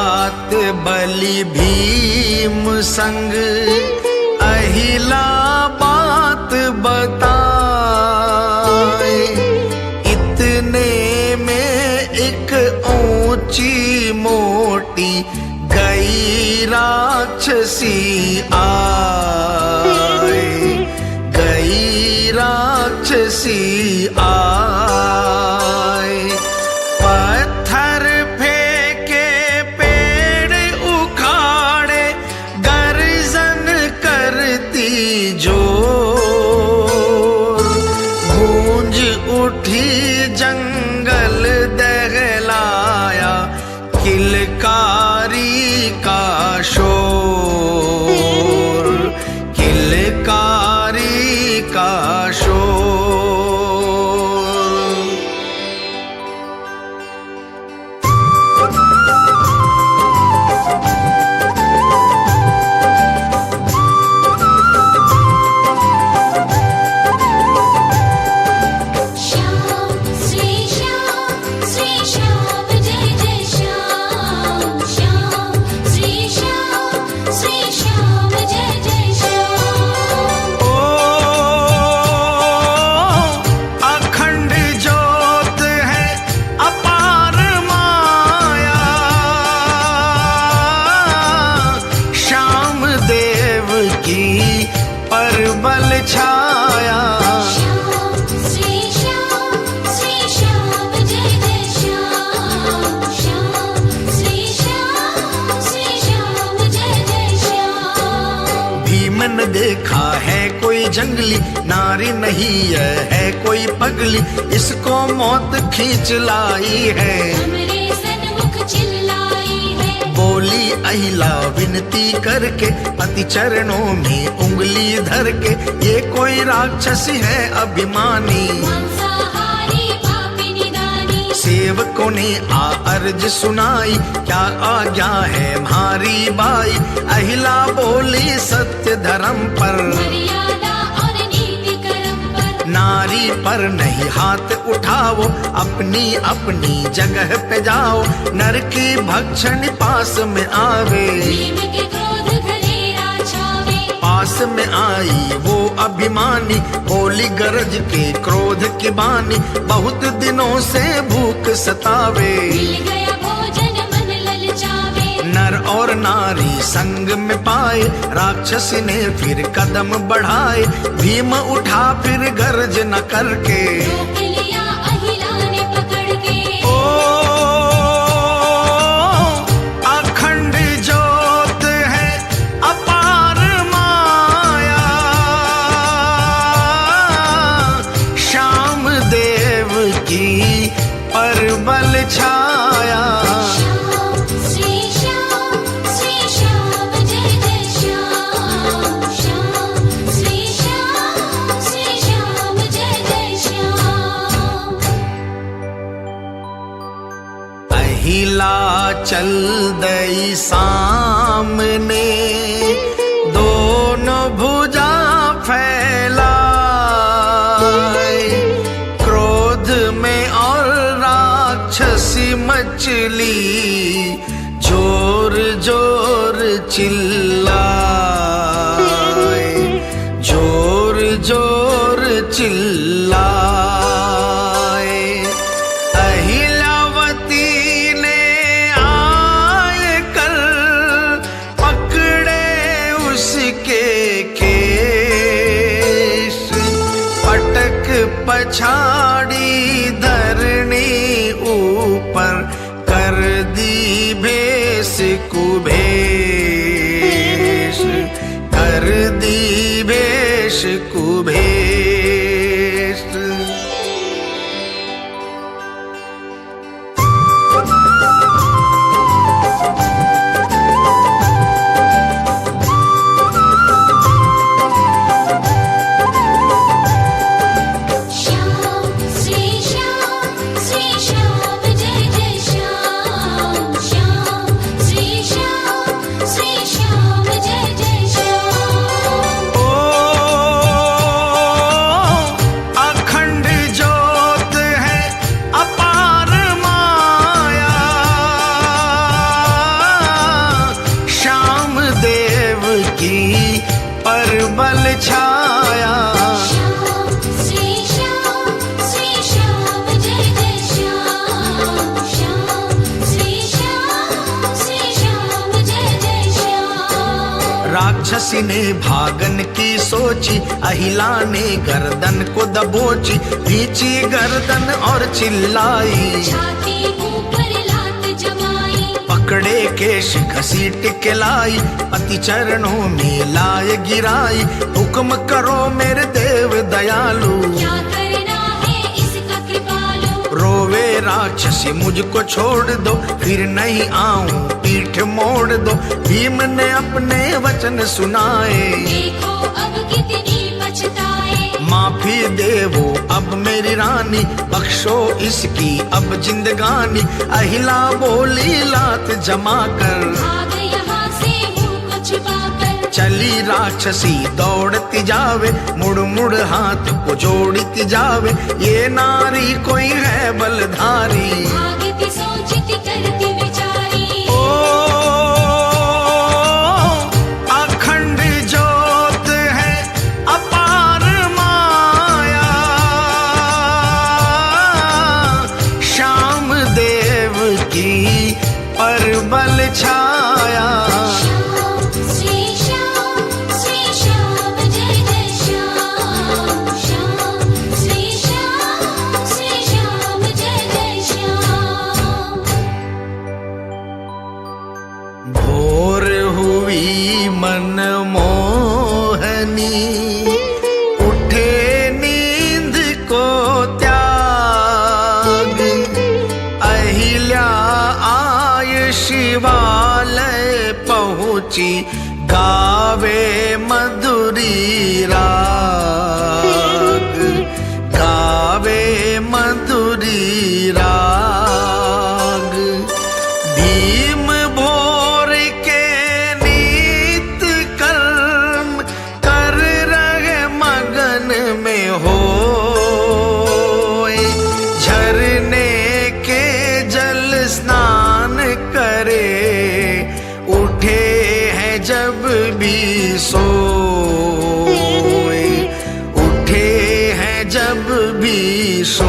S1: रात बलि भीम संग अहिला बात बताए। इतने में एक ऊंची मोटी गई राक्षसी आए, गई राक्षसी आए। पत्थर फेंके पेड़ उखाड़े गर्जन करती जोर, गूंज उठी जंगल दहलाया किलकारी का शोर, किलकारी का शोर।
S2: श्याम श्री श्याम जय जय श्याम, श्याम श्री श्याम जय जय श्याम।
S1: ओ अखंड ज्योत है अपार माया, श्याम देव की परबल छाया।
S2: श्याम श्री श्याम जय जय श्याम, श्याम श्री श्याम जय जय श्याम।
S1: भीम ने देखा है कोई जंगली, नारी नहीं है कोई पगली, इसको मौत खींच लाई है।
S2: हमरे सन्मुख चिल्लाई है,
S1: बोली अहिला विनती करके पति चरणों में उंगली धर के, ये कोई राक्षसी है अभिमानी।
S2: मांसाहारी पापी निदानी,
S1: सेवकों ने अर्ज सुनाई, क्या आज्ञा है हमारी बाई। अहिला बोली सत्य धर्म पर,
S2: मर्यादा और नीति कर्म पर।
S1: नारी पर नहीं हाथ उठाओ, अपनी अपनी जगह पे जाओ। नर की भक्षण पास में आवे,
S2: भीम के क्रोध घनेरा छावे।
S1: पास में आई वो अभिमानी, बोली गरज के क्रोध की बानी। बहुत दिनों से भूख सतावे,
S2: मिल गया भोजन मन ललचावे।
S1: नर और नारी संग में पाए, राक्षसी ने फिर कदम बढ़ाए। भीम उठा फिर गर्ज न करके,
S2: रोक लिया अहिला ने पकड़ के।
S1: ओ अखंड ज्योत है अपार माया, श्याम देव की परबल छाया।
S2: श्याम श्री श्याम जय जय श्याम, श्याम श्री श्याम जय जय श्याम।
S1: अहिला चल दई सामने, दोनों भुजा फैलाए। क्रोध में और राक्षसी मचली, जोर जोर चिल्लाए, जोर जोर चिल्लाए। अहिलावती ने आए कर पकड़े उसके केश, पटक पछाड़ी धरनी ऊपर, कर दी भेष कुभेश, कर दी भेष कुभेश।
S2: श्याम श्री श्याम जय जय श्याम, श्याम श्री
S1: की परबल छाया।
S2: श्याम श्री श्याम जय जय श्याम। श्याम श्री श्याम जय जय श्याम।
S1: राक्षसी ने भागन की सोची, अहिला ने गर्दन को दबोची, खींची गर्दन और चिल्लाई,
S2: छाती ऊपर लात जमाई,
S1: पकड़े केश घसीट के लाई, पति चरणों में लाए गिराई, हुक्म करो मेरे देव दयालु,
S2: क्या करना है इसका कृपालु।
S1: रोवे राक्षसी मुझको छोड़ दो, फिर नहीं आऊं पीठ मोड़ दो। भीम ने अपने वचन सुनाए,
S2: देखो अब कितनी पछताए।
S1: माफी देवो अब मेरी रानी, बख्शो इसकी अब जिंदगानी। अहिला बोली लात जमा कर,
S2: भाग यहाँ से मुंह को छिपाकर।
S1: चली राक्षसी दौड़ती जावे, मुड़ मुड़ हाथ को जोड़ती जावे। ये नारी कोई है बलधारी,
S2: भागती सोचती करती विचारी।
S1: ओ अखंड ज्योत है अपार माया, श्याम देव की परबल छाया।
S2: श्याम श्री श्याम जय जय श्याम। श्याम श्री श्याम जय जय श्याम।
S1: भोर हुई मनमोहनी, उठे नींद को त्याग, अहिल्या आय शिवालय पहुंची, गावे मधुरी राग, गावे मधुरी राग। भीम भोर के नित कर्म कर रहे मगन में हो, झरने के जल स्नान करे, उठे हैं जब भी सोए, उठे हैं जब भी सोए।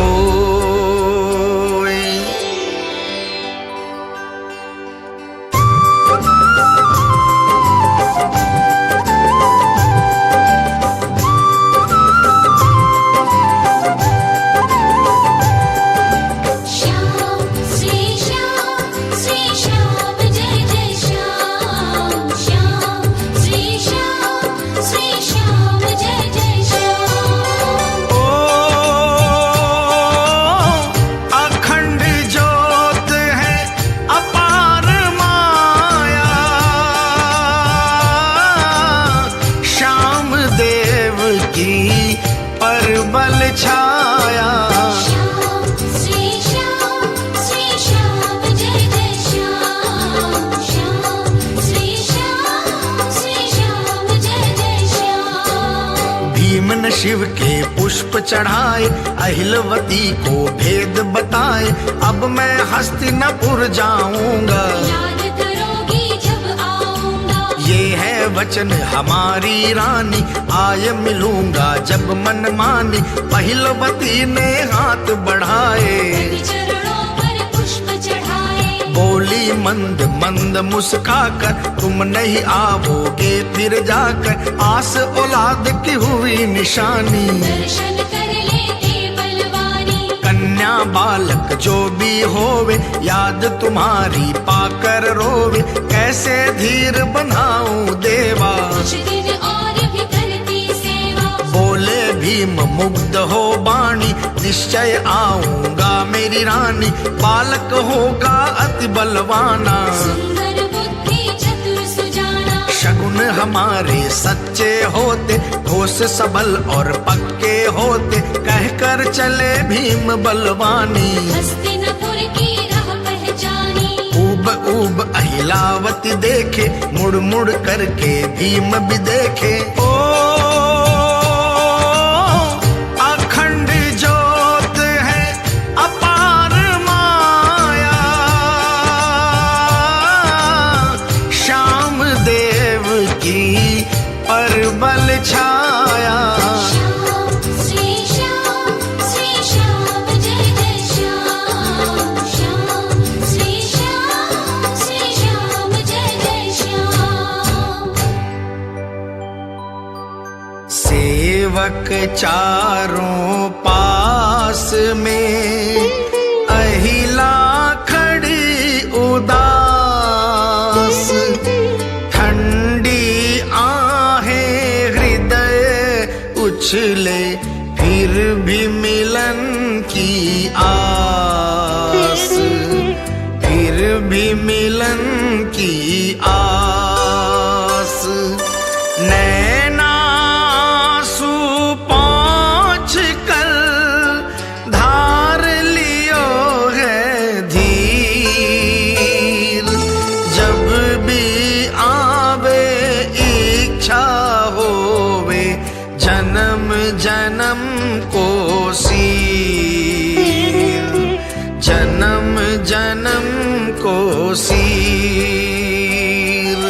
S2: श्याम श्री श्याम जय जय श्याम। श्याम श्री श्याम जय जय श्याम।
S1: ओ अखंड ज्योत है अपार माया, श्याम देव की परबल छाया।
S2: श्याम श्री श्याम जय जय श्याम। श्याम श्री श्याम जय जय श्याम।
S1: भीम ने शिव के पुष्प चढ़ाए, अहिलवती को भेद बताए, अब मैं हस्तिनापुर जाऊंगा,
S2: याद करोगी जब आऊंगा।
S1: ये है वचन हमारी रानी, आय मिलूंगा जब मन मानी। अहिलवती ने हाथ बढ़ाए,
S2: चरणों पर पुष्प चढ़ाए,
S1: बोली मंद मंद मुस्काकर, तुम नहीं आओगे फिर जाकर। आस औलाद की हुई निशानी,
S2: दर्शन कर लेते बलवानी।
S1: कन्या बालक जो भी होवे, याद तुम्हारी पाकर रोवे। कैसे धीर बनाऊं देवा,
S2: कुछ दिन और भी करती सेवा।
S1: बोले भीम मुग्ध हो बाणी, निश्चय आऊंगा मेरी रानी। बालक होगा अति बलवाना,
S2: सुंदर बुद्धि चतुर सुजाना।
S1: शगुन हमारे सच्चे होते, ठोस सबल और पक्के होते। कहकर चले भीम बलवानी,
S2: हस्तिनापुर की राह पहचानी।
S1: ऊब ऊब अहिलावती देखे, मुड़ मुड़ करके भीम भी देखे। ओ अखंड ज्योत है अपार माया, श्याम देव की छाया।
S2: श्याम श्री श्याम जय जय श्याम। श्याम श्री श्याम जय जय श्याम।
S1: सेवक चारों पास में, अहिला खड़ी उदास। ठंडी आहें हृदय उछले, फिर भी मिलन की आस, फिर भी मिलन की आस। नैनासु पहुँच कर धार लियो है धीर। जब भी आवे इच्छा होवे, जन्म जन्म को सीर, जन्म जन्म को सीर।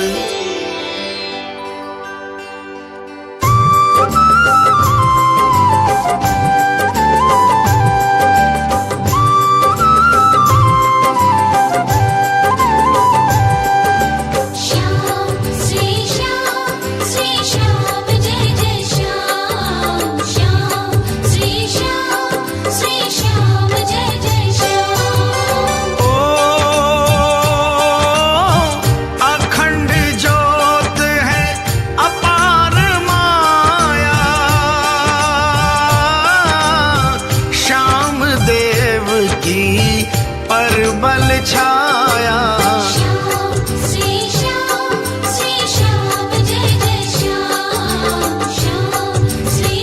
S2: श्याम श्री श्याम जय जय श्याम। श्याम श्री श्याम जय जय श्याम।
S1: ओ अखंड ज्योत है अपार माया, श्याम देव की परबल छाया।
S2: श्याम श्री श्याम जय जय श्याम। श्याम श्री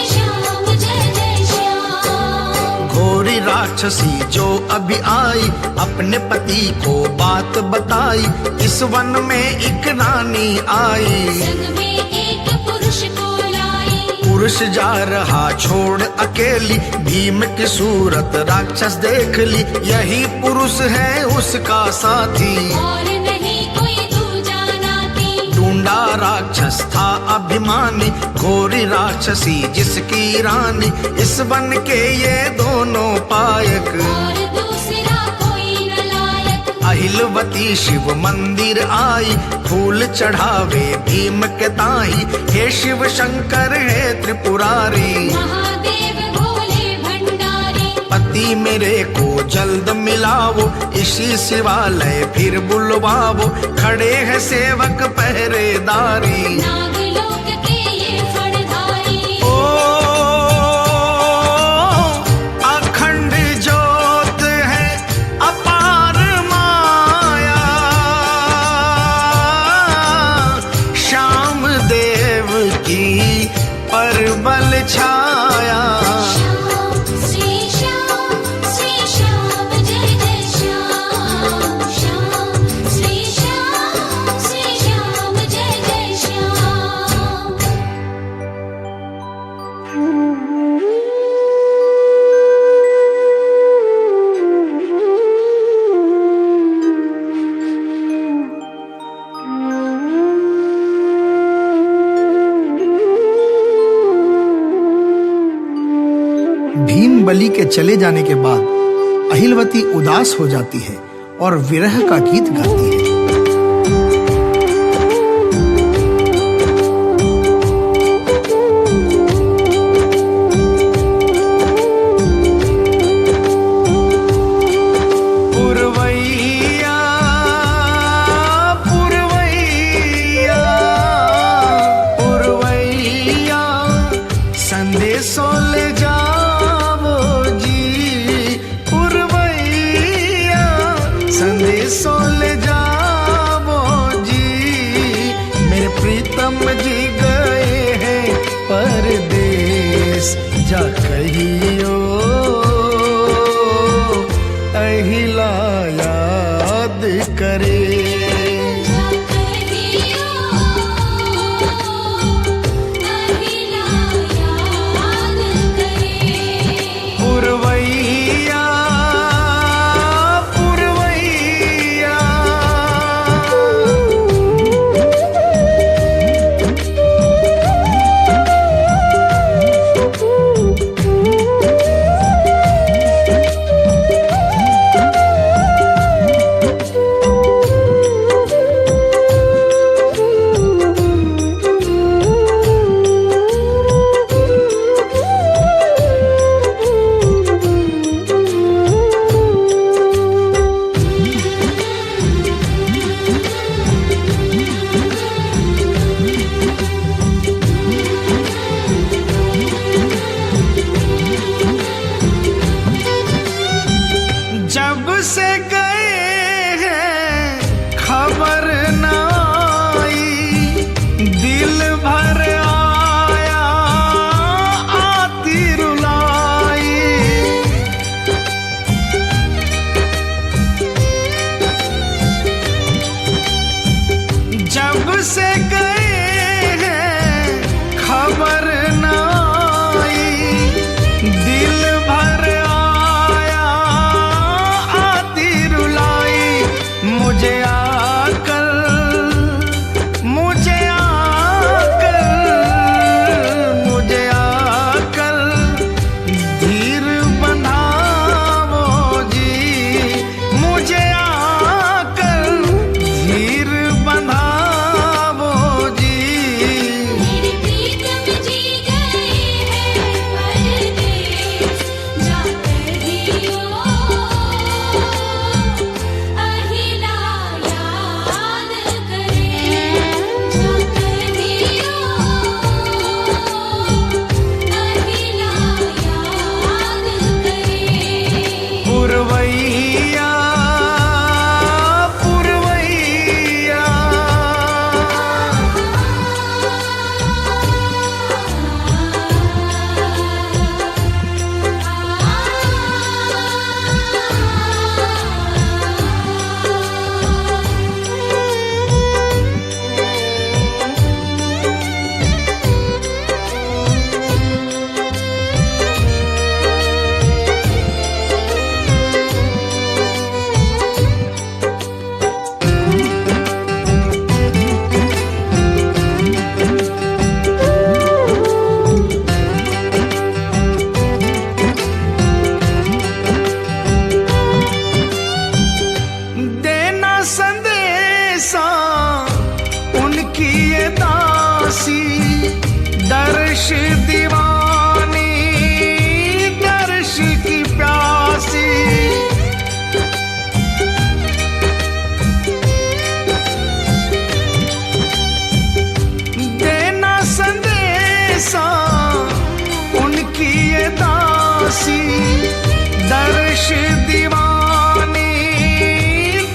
S2: श्याम जय जय श्याम।
S1: घोरी राक्षसी जो अभी आई, अपने पति को बात बताई। इस वन में एक रानी आई,
S2: संग में एक पुरुष को लाई।
S1: पुरुष जा रहा छोड़ अकेली, भीम की सूरत राक्षस देख ली। यही पुरुष है उसका साथी,
S2: और नहीं कोई दूजा नाती।
S1: ढूंढा राक्षस था अभिमानी, घोरी राक्षसी जिसकी रानी। इस वन के ये दोनों पायक,
S2: और दूसरा कोई न लायक।
S1: अहिलवती शिव मंदिर आई, फूल चढ़ावे भीम के ताई। हे शिव शंकर हे त्रिपुरारी,
S2: महादेव भोले भंडारी।
S1: पति मेरे को जल्द मिलावो, इसी शिवालय फिर बुलवावो। खड़े हैं सेवक पहरेदारी,
S2: नागलोक के ये फणधारी।
S1: ओ अखंड ज्योत है अपार माया, श्याम देव की परबल छाया।
S2: श्याम श्री श्याम जय जय श्याम। श्याम श्री श्याम जय जय श्याम।
S3: भीम बलि के चले जाने के बाद अहिलवती उदास हो जाती है और विरह का गीत गाती है।
S1: पुरवैया पुरवैया पुरवैया, संदेशो ले जावो जी। पुरवैया संदेशो ले जावो जी। मेरे प्रीतम जी गए हैं परदेश, जा कहियो अहिला याद करे। पुरवैया पुरवैया, से गए हैं खबर न आई, दिल भर आया आती रुलाई, मुझे आकर धीर बंधावो जी, मुझे आकर धीर बंधावो जी।
S2: मेरी प्रीतम जी गए हैं परदेस, जाकर दियो अहिला याद करे, जाकर दियो अहिला याद करे।
S1: पुरवैया पुरवैया, देना संदेशा उनकी ये दासी, दर्श दीवानी दर्श की प्यासी। देना संदेशा उनकी ये दासी, दर्श दीवानी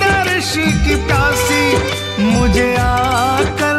S1: दर्श की प्यासी, मुझे आकर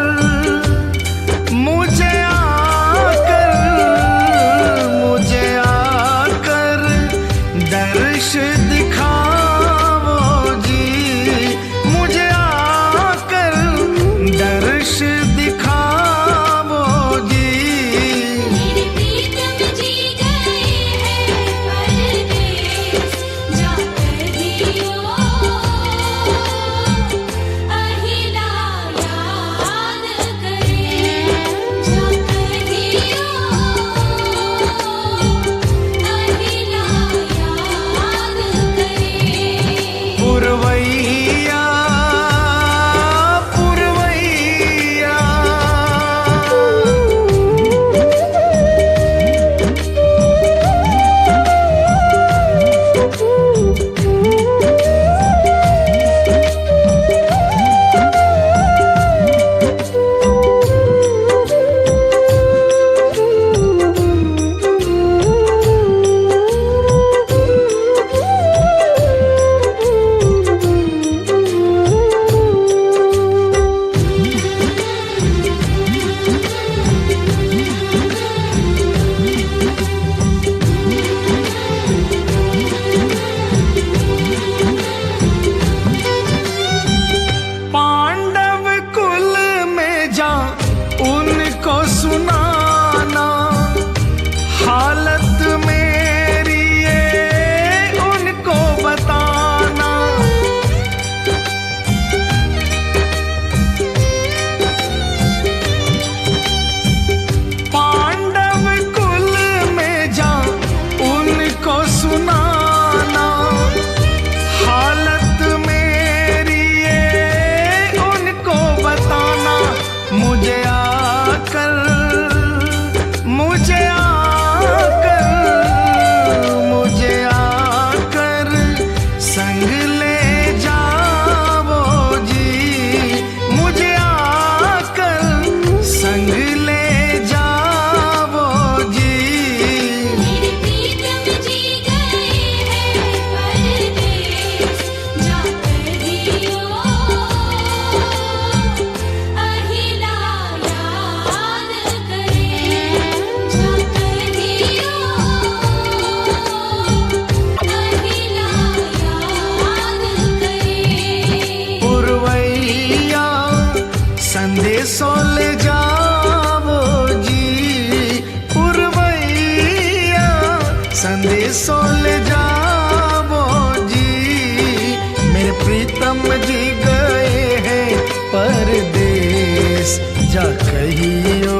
S3: देश जा कहियो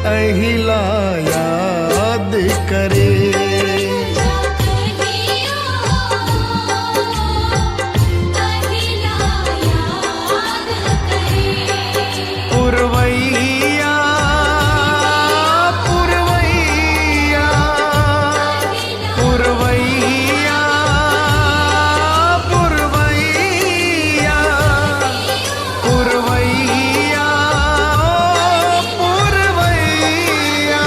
S3: अहिला याद करे। पुरवैया पुरवैया पुरवैया पुरवैया पुरवैया पुरवैया।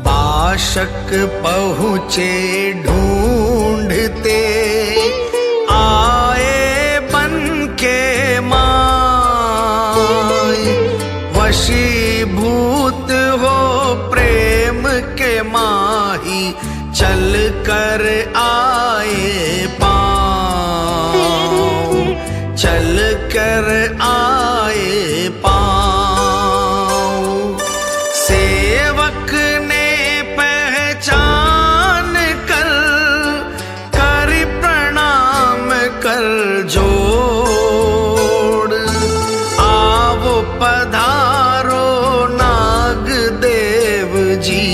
S3: बाशक पहुँचे ढूंढते आए बन के माय, वशीभूत हो प्रेम के माही चल कर आए पाँव, चल कर आए पाँव। सेवक ने पहचान कर करी प्रणाम कर जोड़, आवो पधारो नाग देव जी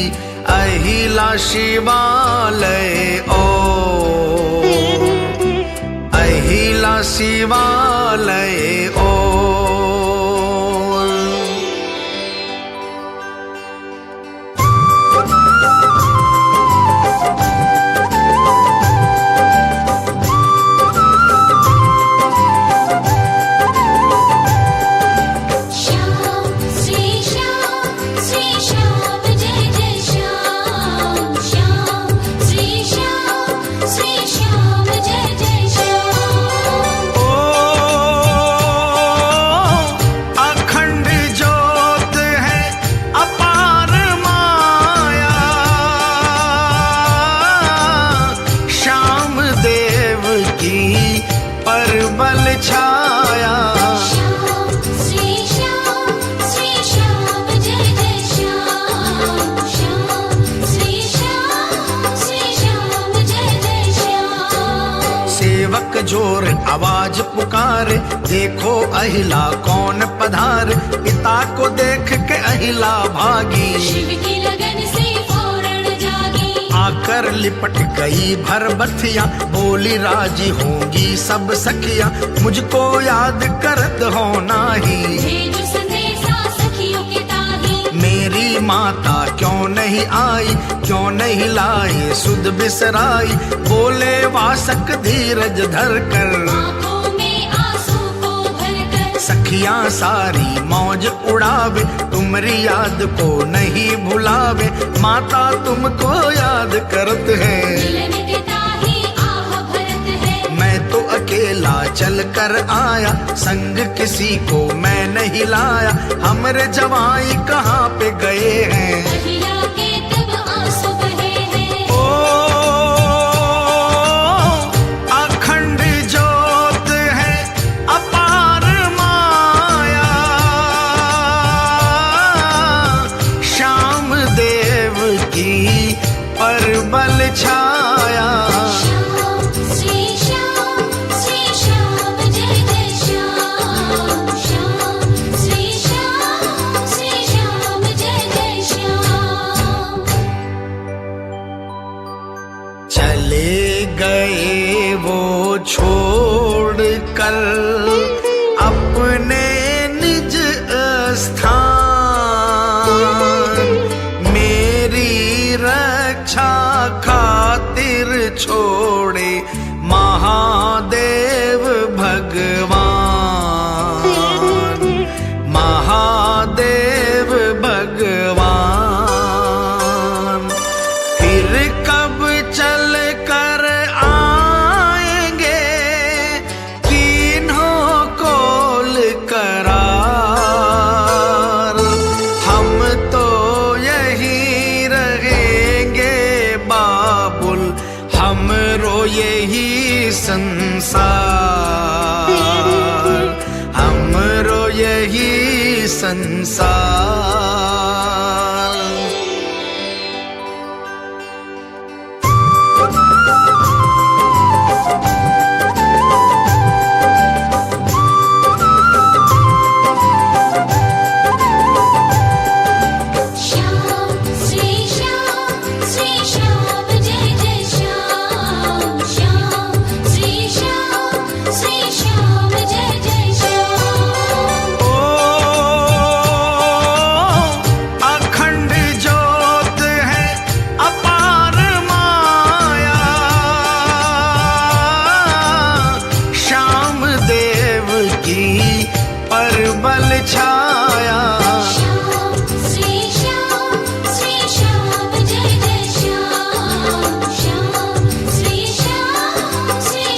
S3: अहिला शिवालय ओ, अहिला शिवालय ओ।
S2: श्याम श्री श्याम जय जय श्याम, श्याम श्री श्याम जय जय श्याम।
S1: ओ अखंड ज्योत है अपार माया, श्याम देव की परबल छाया।
S2: श्याम श्री श्याम जय जय श्याम, श्याम श्री श्याम जय जय श्याम।
S1: सेवक जोर आवाज पुकारे, देखो अहिला कौन पधार, पिता को देख के अहिला भागी,
S2: शिव की लगन से फौरन जागी।
S1: आकर लिपट गई भर बथिया, बोली राजी होंगी सब सखिया, मुझको याद करत हो नाही।
S2: भेजो संदेशा सखियों के ताही,
S1: मेरी माता क्यों नहीं आई, क्यों नहीं लाई सुध बिसराई, बोले वासक धीरज धर कर,
S2: आँखों में आंसू को भरकर।
S1: सखियां सारी मौज उड़ावे, तुमरी याद को नहीं भुलावे, माता तुमको याद करत है।
S2: मिलन के ताही आह भरत है,
S1: मैं तो अकेला चल कर आया, संग किसी को मैं नहीं लाया, हमरे जवाई कहाँ पे गए हैं।
S2: अहिला के तब आंसू बहे हैं।
S1: ओ अखंड ज्योत है अपार माया, श्याम देव की परबल छाया।
S2: श्याम श्री श्याम जय जय श्याम, श्याम श्री श्याम जय जय श्याम।
S1: चले गए वो छोड़ कर अपने निज स्थान, मेरी रक्षा खातिर छोड़े महादेव भगवान, महादेव भगवान। फिर कब चल कर आएंगे तीनों कोल करार, हम तो यही रहेंगे बाबुल, हमरो यही संसार, हमरो यही संसार। की परबल छाया।
S2: श्याम श्री श्याम जय जय श्याम। श्याम श्री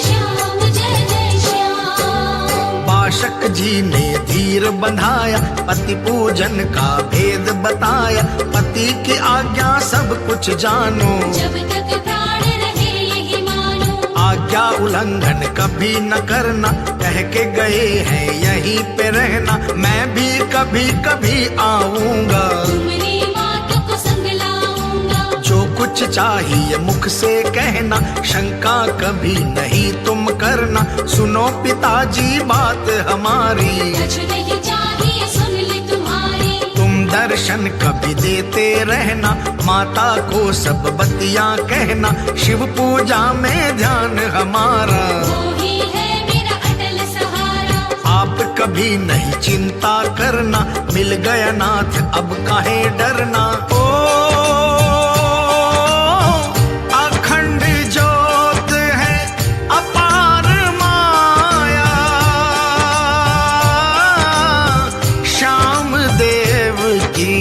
S2: श्याम जय जय श्याम।
S1: बाशक जी ने धीर बंधाया, पति पूजन का भेद बताया। पति की आज्ञा सब कुछ जानो,
S2: जब तक प्राण रहे यही मानो।
S1: आज्ञा उल्लंघन कभी न करना, कह के गए हैं यहीं पे रहना। मैं भी कभी कभी आऊंगा,
S2: तुम्हारी बातों को संग लाऊंगा।
S1: जो कुछ चाहिए मुख से कहना, शंका कभी नहीं तुम करना। सुनो पिताजी बात हमारी,
S2: कुछ नहीं चाहिए सुन ले तुम्हारी।
S1: तुम दर्शन कभी देते रहना, माता को सब बतियां कहना। शिव पूजा में ध्यान हमारा,
S2: वो ही है मेरा अटल सहारा।
S1: आप कभी नहीं चिंता करना, मिल गया नाथ अब काहे डरना। ओ अखंड ज्योत है अपार माया, श्याम देव की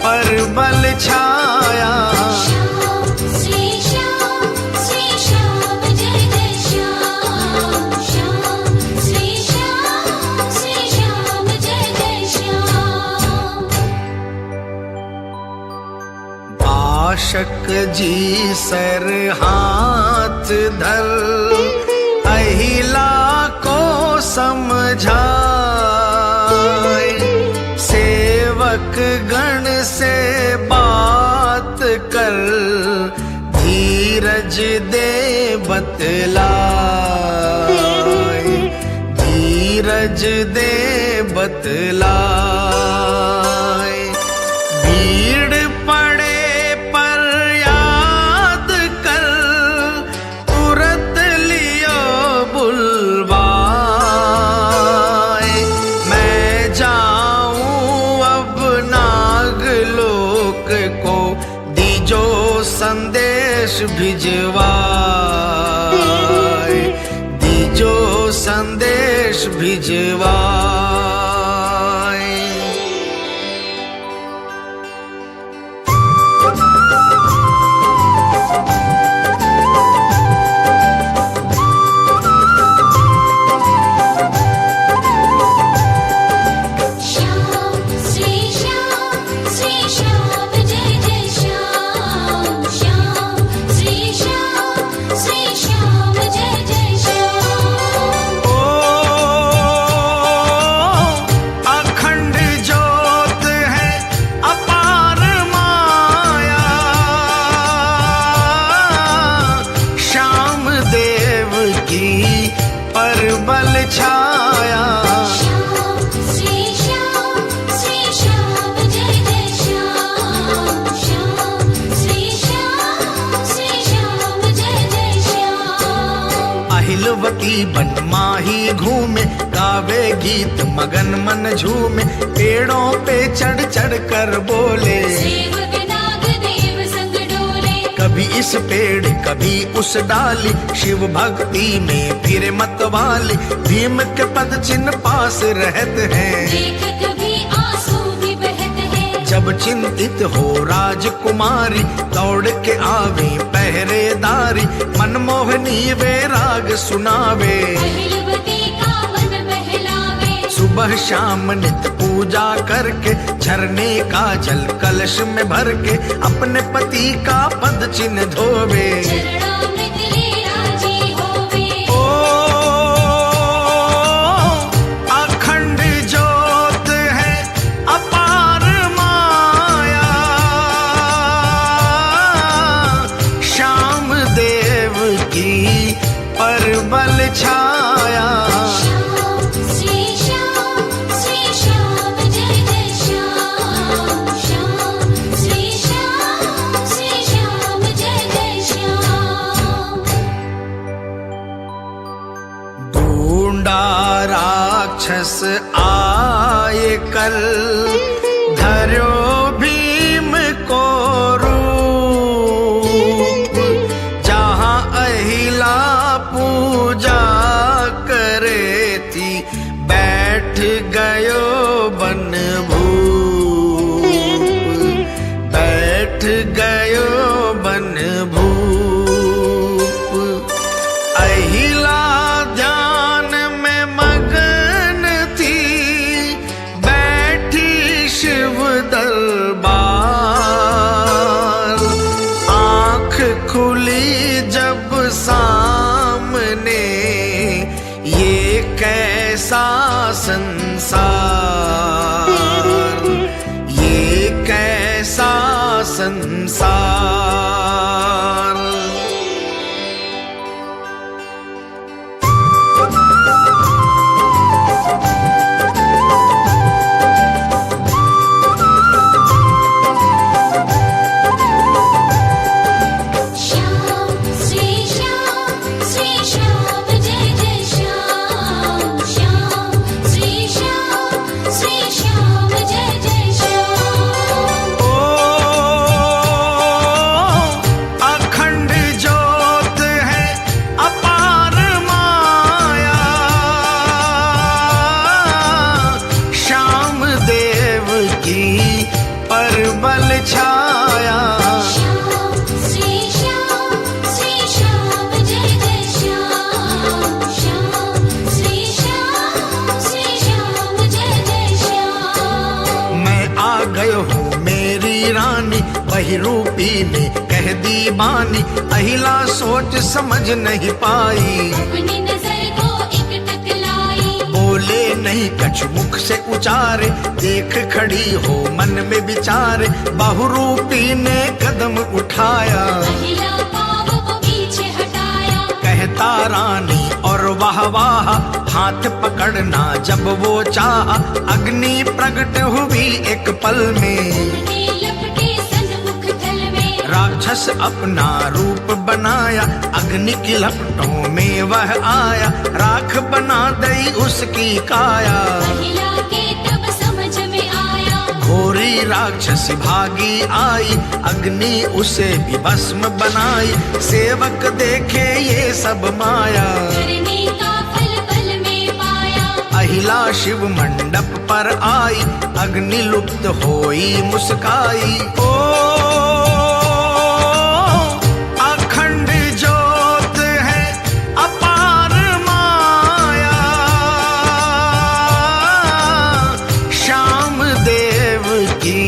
S1: परबल छाया।
S2: श्याम श्री श्याम जय जय श्याम। श्याम श्री श्याम जय जय श्याम।
S1: बाशक जी सर हाथ धर, अहिला को समझाए। सेवक गण से बात कर, धीरज दे बतलाए। धीरज दे बतलाए। भीड़ पड़े पर याद कर, तुरंत लियो बुलवाए। मैं जाऊं अब नागलोक को, दीजो संदेश भिजवाए। दीजो संदेश भिजवाए।
S2: श्याम श्री श्याम जय जय श्याम। श्याम श्री श्याम जय जय श्याम।
S1: ओ अखंड ज्योत है अपार माया, श्याम देव की परबल छाया।
S2: श्याम श्री श्याम जय जय श्याम। श्याम श्री श्याम जय जय श्याम।
S1: अहिलवती बन माही घूमे, गावे गीत मगन मन झूमे। पेड़ों पे चढ़ चढ़ कर बोले,
S2: सेवक नाग देव संग डोले।
S1: कभी इस पेड़ कभी उस डाली। शिव भक्ति में फिर मतवाली, भीम के पद चिन्ह पास रहते हैं।
S2: देख कभी आंसू भी बहते हैं।
S1: जब चिंतित हो राजकुमारी, दौड़ के आवे पहरेदारी। मनमोहनी वे राग सुनावे,
S2: अहिलवती का मन बहलावे।
S1: सुबह शाम नित पूजा करके, झरने का जल कलश में भर के। अपने पति का पद चिन्ह धोवे।
S2: चरणामृत ले राजी होवे।
S1: ओ अखंड ज्योत है अपार माया, श्याम देव की परबल छाया।
S2: श्याम श्री श्याम जय जय श्याम। श्याम श्री श्याम जय जय श्याम।
S1: ढूंढा राक्षस आए कल, धर्यो भीम को रूप। जहाँ अहिला पूजा करे थी, अहिला ध्यान में मगन थी, बैठी शिव दरबार। आंख खुली जब सामने, ये कैसा संसार, ये कैसा संसार।
S2: श्याम श्री श्याम जय जय श्याम। श्याम श्री श्याम जय जय श्याम।
S1: ओ अखंड ज्योत है अपार माया, श्याम देव की परबल छाया।
S2: श्याम श्री श्याम जय जय श्याम। श्याम श्री श्याम जय जय श्याम।
S1: मैं आ गयो हूँ मेरी रानी, वही रूपी ने कह दी बानी। अहिला सोच समझ नहीं पाई,
S2: अपनी नजर को एक टकलाई।
S1: बोले नहीं कछ मुख से उचारे, देख खड़ी हो मन में विचारे। बहुरूपी ने कदम उठाया,
S2: अहिला पाँव को पीछे हटाया।
S1: कहता रानी और वाह वाह, हाथ पकड़ना जब वो चाहा। अग्नि प्रकट हुई एक पल में,
S2: उनके लपटे सन्मुख तल में।
S1: राक्षस अपना रूप बनाया, अग्नि की लपटों में वह आया। राख बना दई उसकी काया,
S2: अहिला के तब समझ में आया।
S1: घोरी राक्षस भागी आई, अग्नि उसे भी भस्म बनाई। सेवक देखे ये सब माया,
S2: करने का फल पल में पाया।
S1: अहिला शिव मंडप पर आई, अग्नि लुप्त होई मुस्काई। ओ अखंड ज्योत है अपार माया, श्याम देव की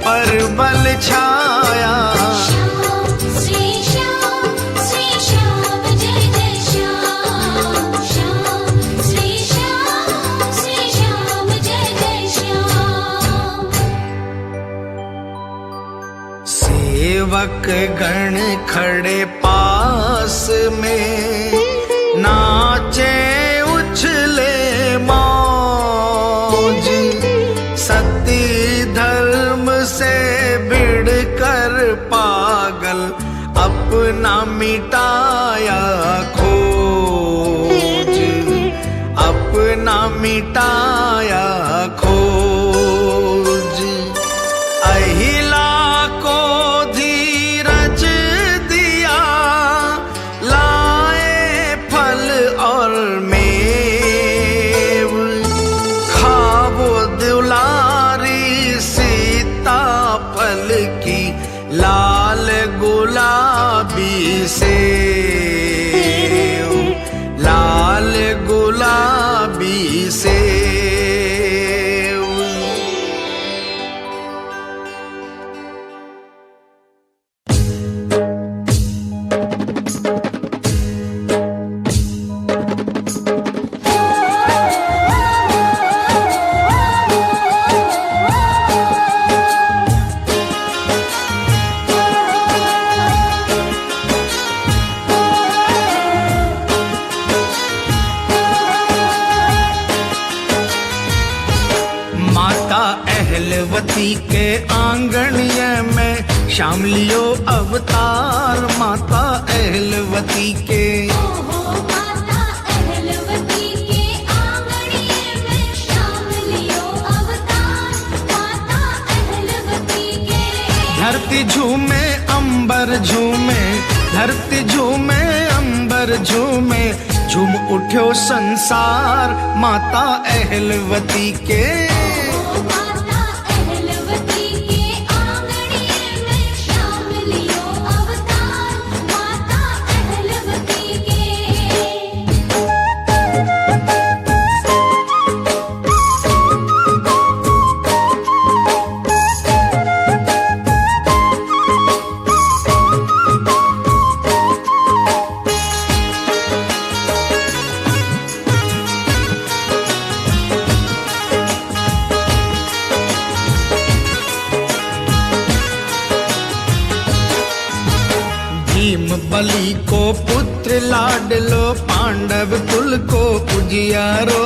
S1: परबल छाया।
S2: श्याम श्री श्याम जय जय श्याम। श्याम श्री श्याम जय जय श्याम।
S1: सेवक गण खड़े पास में, नाचे उछले मौज। सती धर्म से भिड़ कर पागल, अपना मिटाया खोज, अपना मिटाया खोज। अहिला को धीरज दिया, लाए फल और मेव। खावो दुलारी सीता फल की, लाल गुलाबी सेव, लाल गुलाबी सेव। अहलवती के आंगणिय में श्याम लियो अवतार। माता अहलवती के
S2: ओहो माता अहलवती के आंगणिये में श्याम लियो अवतार। माता अहलवती के
S1: धरती झूमे अंबर झूमे, धरती झूमे अंबर झूमे। झूम उठ्यो संसार माता अहलवती के।
S2: माता अहलवती के आंगणिये में श्याम लियो अवतार। माता अहलवती के
S1: बलि को पुत्र लाडलो, पांडव कुल को उजियारो।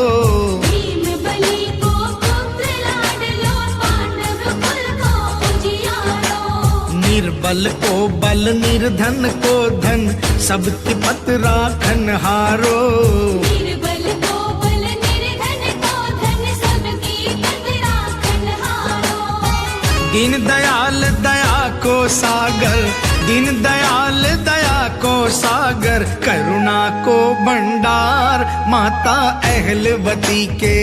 S2: भीम बलि को पुत्र लाडलो, पांडव कुल को उजियारो।
S1: निर्बल को बल, निर्धन को धन, सबकी पत राखन हारो।
S2: निर्बल को बल, निर्धन को धन, सबकी पत राखन हारो।
S1: दीन दयाल दया को सागर, दीन दयाल दया को सागर, करुणा को भंडार, माता अहलवती के।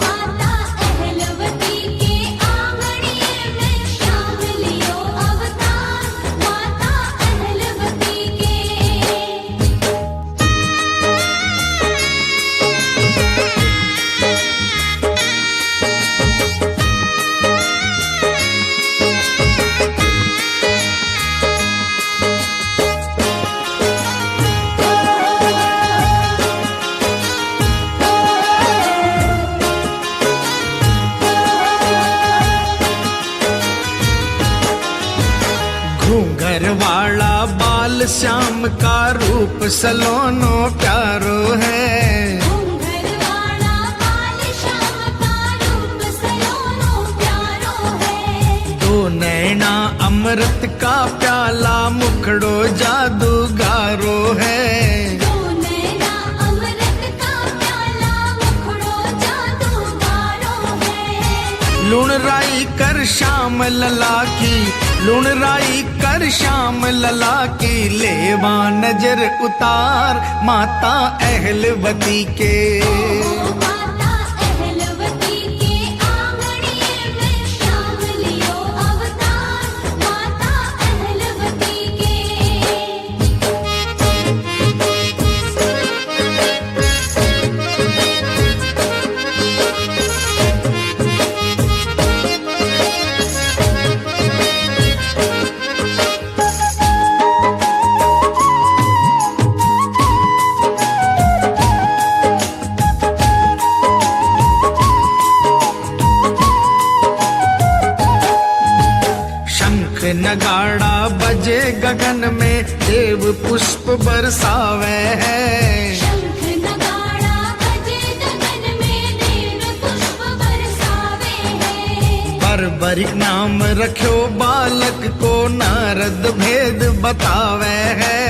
S2: माता अहलवती के आंगणे में श्याम लियो अवतार, माता अहलवती के।
S1: घूंघर वाला बाल श्याम का रूप सलोनो प्यारो है।
S2: घूंघर वाला बाल श्याम का रूप सलोनो प्यारो है।
S1: दो नैना अमृत का प्याला, मुखड़ो जादूगारो है।
S2: दो नैना अमृत का प्याला, मुखड़ो जादूगारो है।
S1: लूण राई कर श्याम लला की, लूण राई कर श्याम लला की, लेवा नजर उतार, माता अहलवती के।
S2: माता अहलवती के आंगणे में श्याम लियो अवतार, माता अहलवती के।
S1: शंख नगाड़ा बजे गगन में, देव पुष्प बरसावे है।
S2: शंख नगाड़ा बजे गगन में, देव पुष्प बरसावे है।
S1: बरबरी नाम रखो बालक को, नारद भेद बतावे है।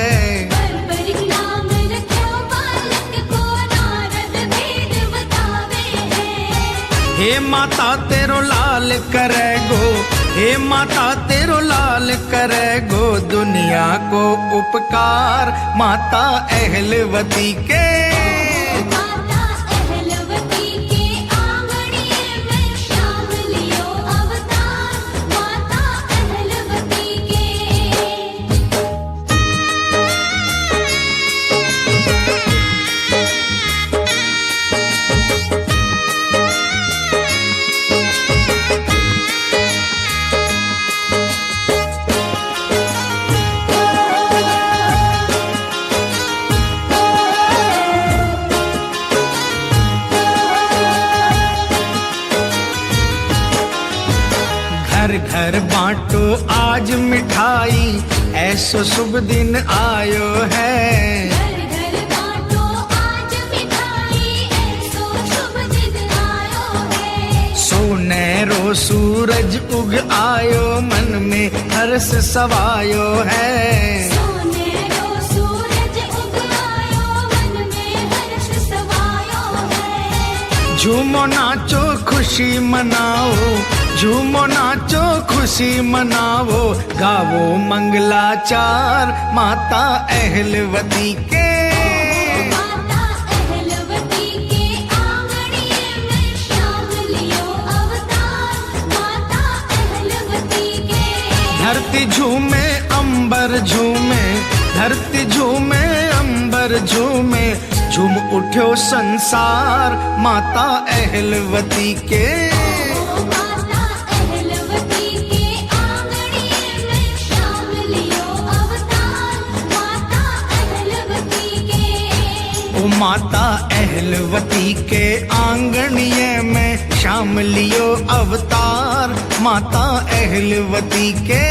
S2: बरबरी नाम रखो बालक को, नारद भेद बतावे है।
S1: हे माता तेरो लाल करे गो, हे माता तेरो लाल करे गो, दुनिया को उपकार, माता अहलवती के।
S2: माता अहलवती के आंगणे में श्याम लियो अवतार, माता अहलवती के।
S1: घर घर बांटो आज मिठाई, ऐसो शुभ दिन आयो है।
S2: घर घर बांटो आज मिठाई, ऐसो शुभ दिन आयो है।
S1: सोनेरो सूरज उग आयो, मन में हर्ष सवायो है।
S2: सोनेरो सूरज उग आयो, मन में हर्ष सवायो है।
S1: झूमो नाचो खुशी मनाओ, झूमो नाचो खुशी मनाओ, गावो मंगलाचार, माता अहलवती के।
S2: माता अहलवती के आंगणे में श्याम लियो अवतार, माता अहलवती के।
S1: धरती झूमे अंबर झूमे, धरती झूमे अंबर झूमे, झूम उठ्यो संसार, माता अहलवती के।
S2: माता अहलवती के आंगणे में श्याम लियो अवतार, माता अहलवती के।
S1: ओ माता अहलवती के आंगणीय में शाम लियो अवतार, माता अहलवती के।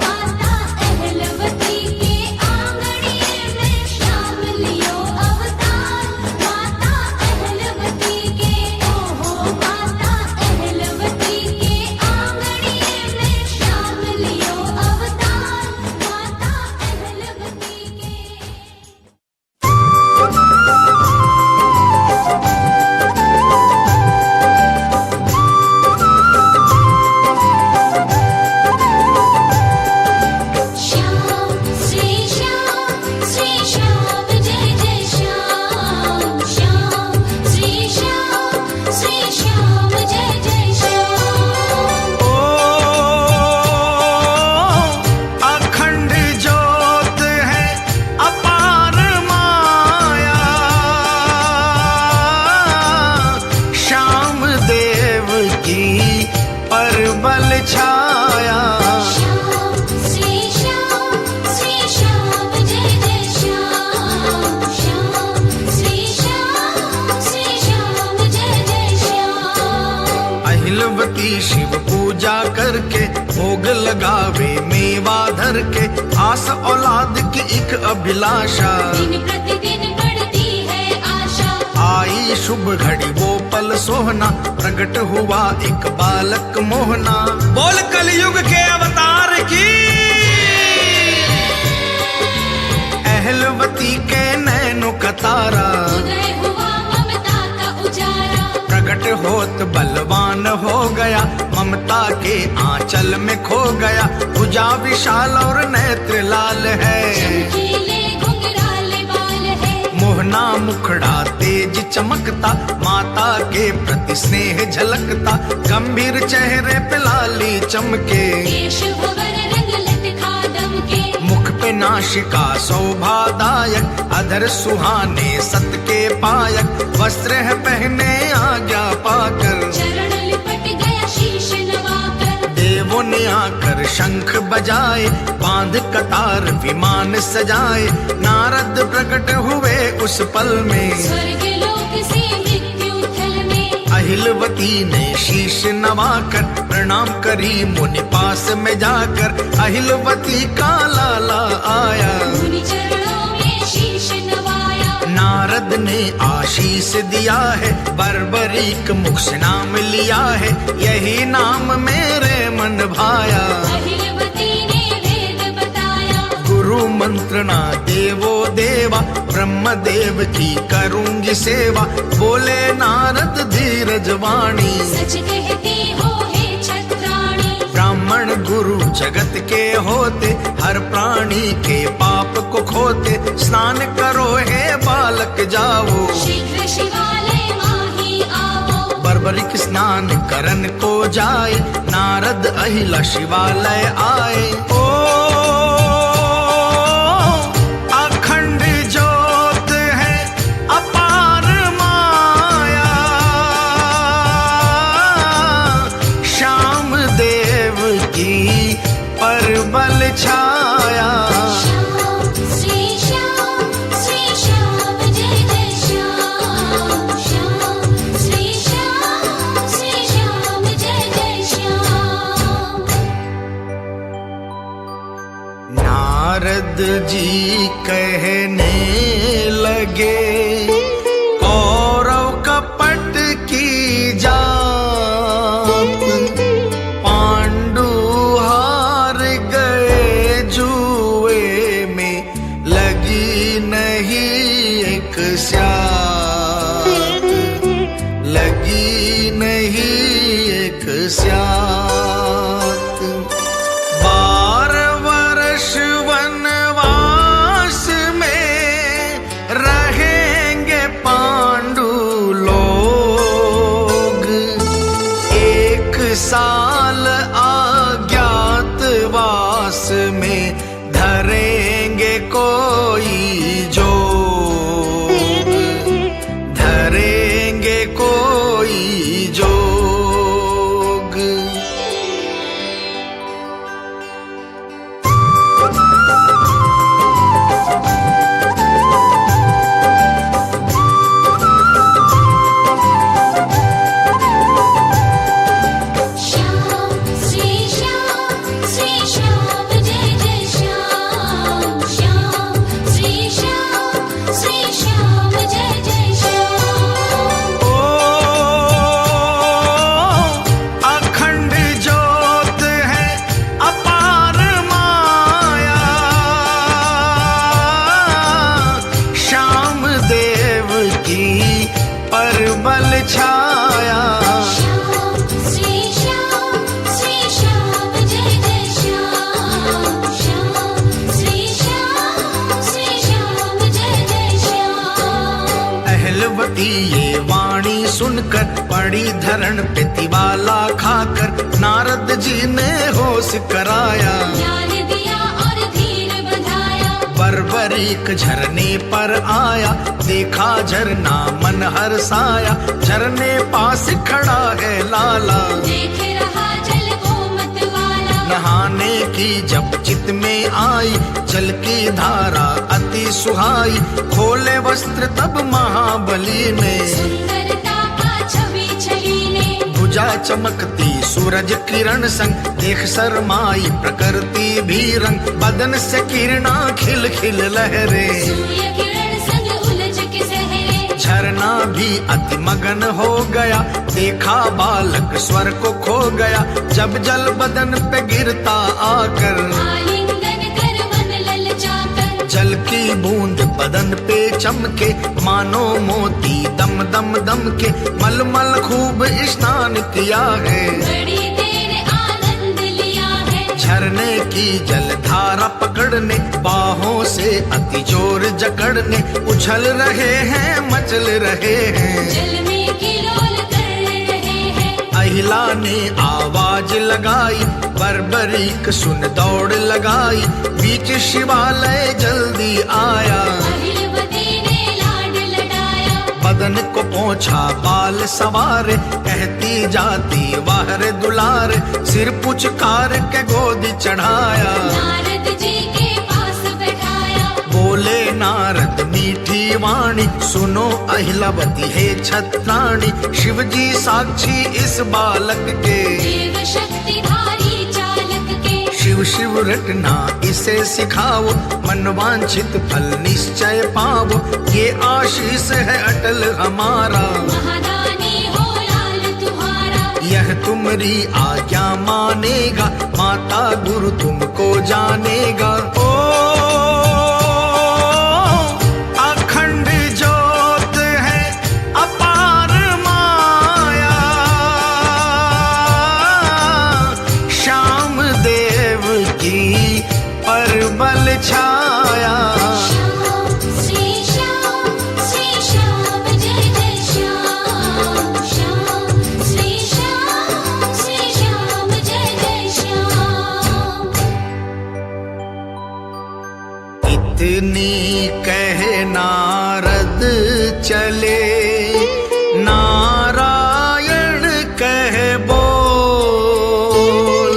S2: माता अहलवती के
S1: छाया।
S2: श्याम श्री श्याम जय जय श्याम। श्याम श्री श्याम जय जय श्याम।
S1: अहिलवती शिव पूजा करके भोग लगावे मेवा धर के, आस औलाद की एक अभिलाषा।
S2: दिन प्रतिदिन बढ़ती है आशा।
S1: आई शुभ घड़ी वो पल सोहना, प्रकट हुआ एक बालक मोहना। बोल कलयुग के अवतार की। अहिलवती के नैनों का तारा,
S2: उदय हुआ ममता का उजारा।
S1: प्रकट होत बलवान हो गया, ममता के आंचल में खो गया। भुजा विशाल और नेत्र लाल है,
S2: चमकीले घुंघराले बाल है।
S1: मोहना मुखड़ा तेज चमकता, माता के प्रति स्नेह झलकता। गंभीर चेहरे पे लाली चमके,
S2: केश भंवर रंग लटका दमके।
S1: मुख पे नाशिका शोभादायक, अधर सुहाने सत के पायक। वस्त्र है पहने आज्ञा पाकर,
S2: चरण लिपट गया शीश नवाकर।
S1: देवों ने आकर शंख बजाए, बांध कतार विमान सजाए। नारद प्रकट हुए उस पल में,
S2: स्वर्ग लोक से मृत्यु थल में।
S1: अहिलवती ने शीश नवाकर प्रणाम करी मुनि पास में जाकर। अहिलवती का लाला आया,
S2: मुनि चरणों में शीश नवाया।
S1: नारद ने आशीष दिया है, बर्बरीक मुख से नाम लिया है। यही नाम मेरे मन भाया,
S2: अहिलवती ने वेद बताया।
S1: गुरु मंत्रना देवो देवा, ब्रह्म देव की करूंगी सेवा। बोले नारद धीरज वाणी,
S2: सच कहती हो हे छत्राणी।
S1: ब्राह्मण गुरु जगत के होते, हर प्राणी के पाप को खोते। स्नान करो हे बालक जाओ,
S2: शीघ्र शिवालय माही आओ।
S1: बर्बरिक स्नान करन को जाए, नारद अहिला शिवालय आए। ओ अखंड ज्योत है अपार माया, श्याम देव की परबल छाया।
S2: श्याम श्री श्याम जय जय श्याम। श्याम श्री श्याम जय जय श्याम।
S1: नारद जी कहने लगे, कौरव कपट की जात। पांडु हार गए जुए में, लगी नहीं एक स्यात। लगी नहीं एक स्यात। 12 वर्ष वनवास में रहेंगे पांडु लोग। 1 साल अज्ञातवास में धरेंगे कोई जोग। धरेंगे कोई जोग।
S2: श्याम श्री श्याम जय जय श्याम। श्याम श्री श्याम जय जय श्याम।
S1: ओ अखंड ज्योत है अपार माया, श्याम देव की परबल छाया।
S2: श्याम श्री श्याम जय जय श्याम। श्याम श्री श्याम जय जय श्याम।
S1: अहिलवती ये वाणी सुनकर पड़ी धरण पे तिवाला खाकर। नारद जी ने होश कराया,
S2: ज्ञान दिया और धीर बधाया।
S1: बर्बरीक झरने पर आया, देखा झरना मन हर्षाया। झरने पास खड़ा है लाला,
S2: देख रहा जल को मत
S1: नहाने की जब चित में आई, जल की धारा अति सुहाई, खोले वस्त्र तब महाबली ने,
S2: सुंदरता का छवि छलीने,
S1: भुजा चमकती सूरज किरण संग, देख शरमाई प्रकृति भी रंग, बदन से किरणा खिल खिल लहरे,
S2: सूर्य किरण संग उलझ के सहरे,
S1: झरना भी अति मगन हो गया, देखा बालक स्वर को खो गया, जब जल बदन पे गिरता आकर,
S2: आलिंगन कर मन ललचाकर,
S1: जल की बूंद बदन पे चमके, मानो मोती दम दम दम के, मलमल खूब स्नान किया है,
S2: बड़ी देर आनंद लिया है,
S1: झरने की जलधारा पकड़ने, बाहों से अति जोर जकड़ने, उछल रहे हैं मचल रहे हैं,
S2: जल में किलोल कर रहे हैं,
S1: अहिला ने आवाज लगाई, बर्बरीक सुन दौड़ लगाई, बीच शिवालय जल्दी आया,
S2: अहिलवती ने लाड लडाया,
S1: बदन को पोंछा बाल सवार, कहती जाती वाहर दुलार, सिर पुचकार के गोदी चढ़ाया,
S2: नारद जी के पास बैठाया,
S1: बोले नारद मीठी वाणी, सुनो अहिलावती है छत्राणी, शिव जी साक्षी इस बालक के,
S2: देव शक्तिधारी चालक के,
S1: शिव शिव रटना इसे सिखाओ, मनवांछित फल निश्चय पाओ, ये आशीष है अटल हमारा,
S2: महादानी हो लाल तुम्हारा,
S1: यह तुम्हारी आज्ञा मानेगा, माता गुरु तुमको जानेगा, ओ अखंड ज्योत है अपार माया, श्याम देव की परबल छाया,
S2: श्याम श्री श्याम जय जय श्याम, श्याम श्री श्याम जय जय श्याम,
S1: इतनी कह नारद चले, नारायण कह बोल,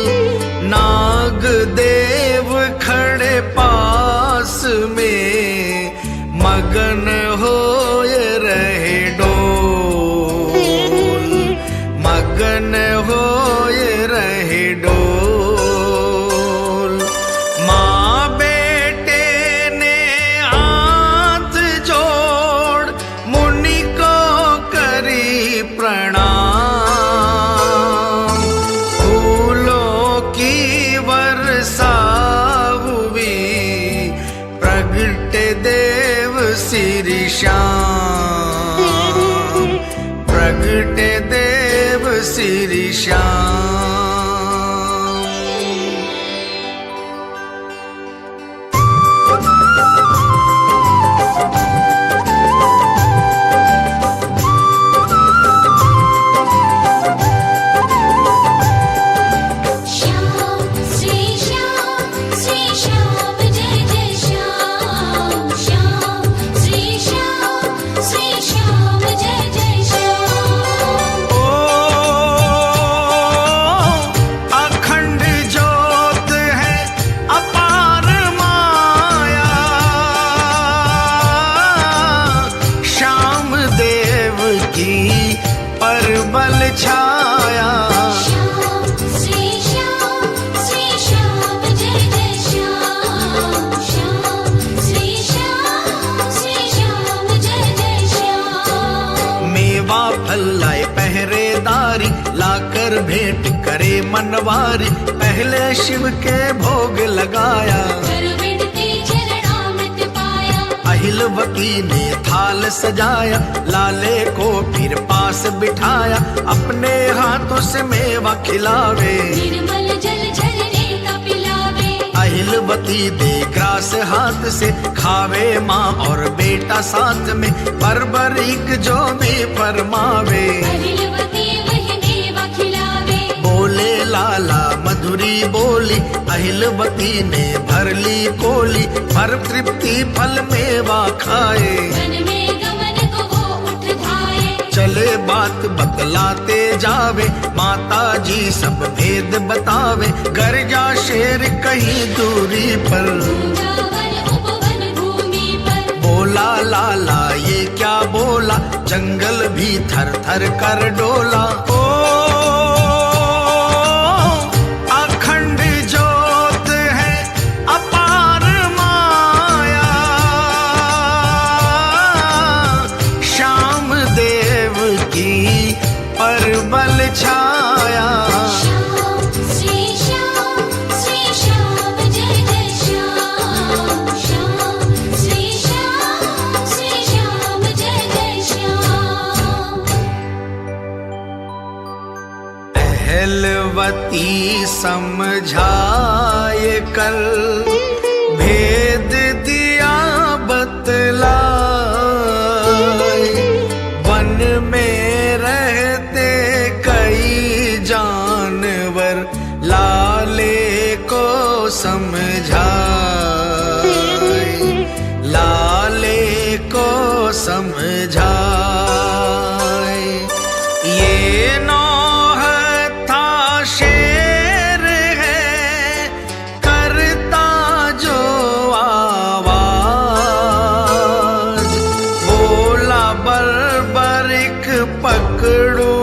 S1: नाग देव खड़े पास में, मगन होए रहे डोल, मगन होए रहे डोल, माँ बेटे ने हाथ जोड़, मुनि को करी प्रणाम, फूलों की वर्षा हुई, प्रगट देव श्री श्याम, प्रगट देव श्री श्याम।
S2: श्याम श्री श्याम जय जय श्याम, श्याम श्री श्याम जय जय श्याम,
S1: ओ अखंड ज्योत है अपार माया, श्याम देव की परबल छाया,
S2: श्याम श्री श्याम जय जय श्याम, श्याम श्री श्याम जय जय श्याम,
S1: मेवा फल लाए पहरेदारी, लाकर भेंट करे मनवारी, पहले शिव के भोग लगाया,
S2: कर विनती चरणामृत पाया,
S1: अहिलवती ने थाल सजाया, लाले को फिर पास बिठाया, अपने हाथों से मेवा खिलावे,
S2: निर्मल जल झरने का पिलावे,
S1: अहिलवती दे ग्रास हाथ से, खावे माँ और बेटा साथ में, बर्बरीक जो भी फरमावे,
S2: अहिलवती वही मेवा खिलावे,
S1: बोले लाला मधुरी बोली, अहिलवती ने भर ली कोली, भर तृप्ति फल मेवा खाए,
S2: वन में गमन को वो उठ धाये,
S1: चले बात बतलाते जावे, माता माता जी सब भेद बतावे, गर्जा शेर कहीं दूरी पर।
S2: वृंदावन उपवन भूमि पर,
S1: बोला लाला ये क्या बोला, जंगल भी थर थर कर डोला। ओ अखंड ज्योत है अपार माया, श्याम देव की परबल छाया।
S2: श्याम श्री श्याम जय जय श्याम, श्याम श्री श्याम जय जय श्याम।
S1: अहलवती समझाए कर, भेद दिया बतलाए, वन में रहते कई जानवर, लाले को समझाए, लाले को समझाए। ये नौह था शेर है, करता जो आवाज, बोला बर्बरिक पकड़ो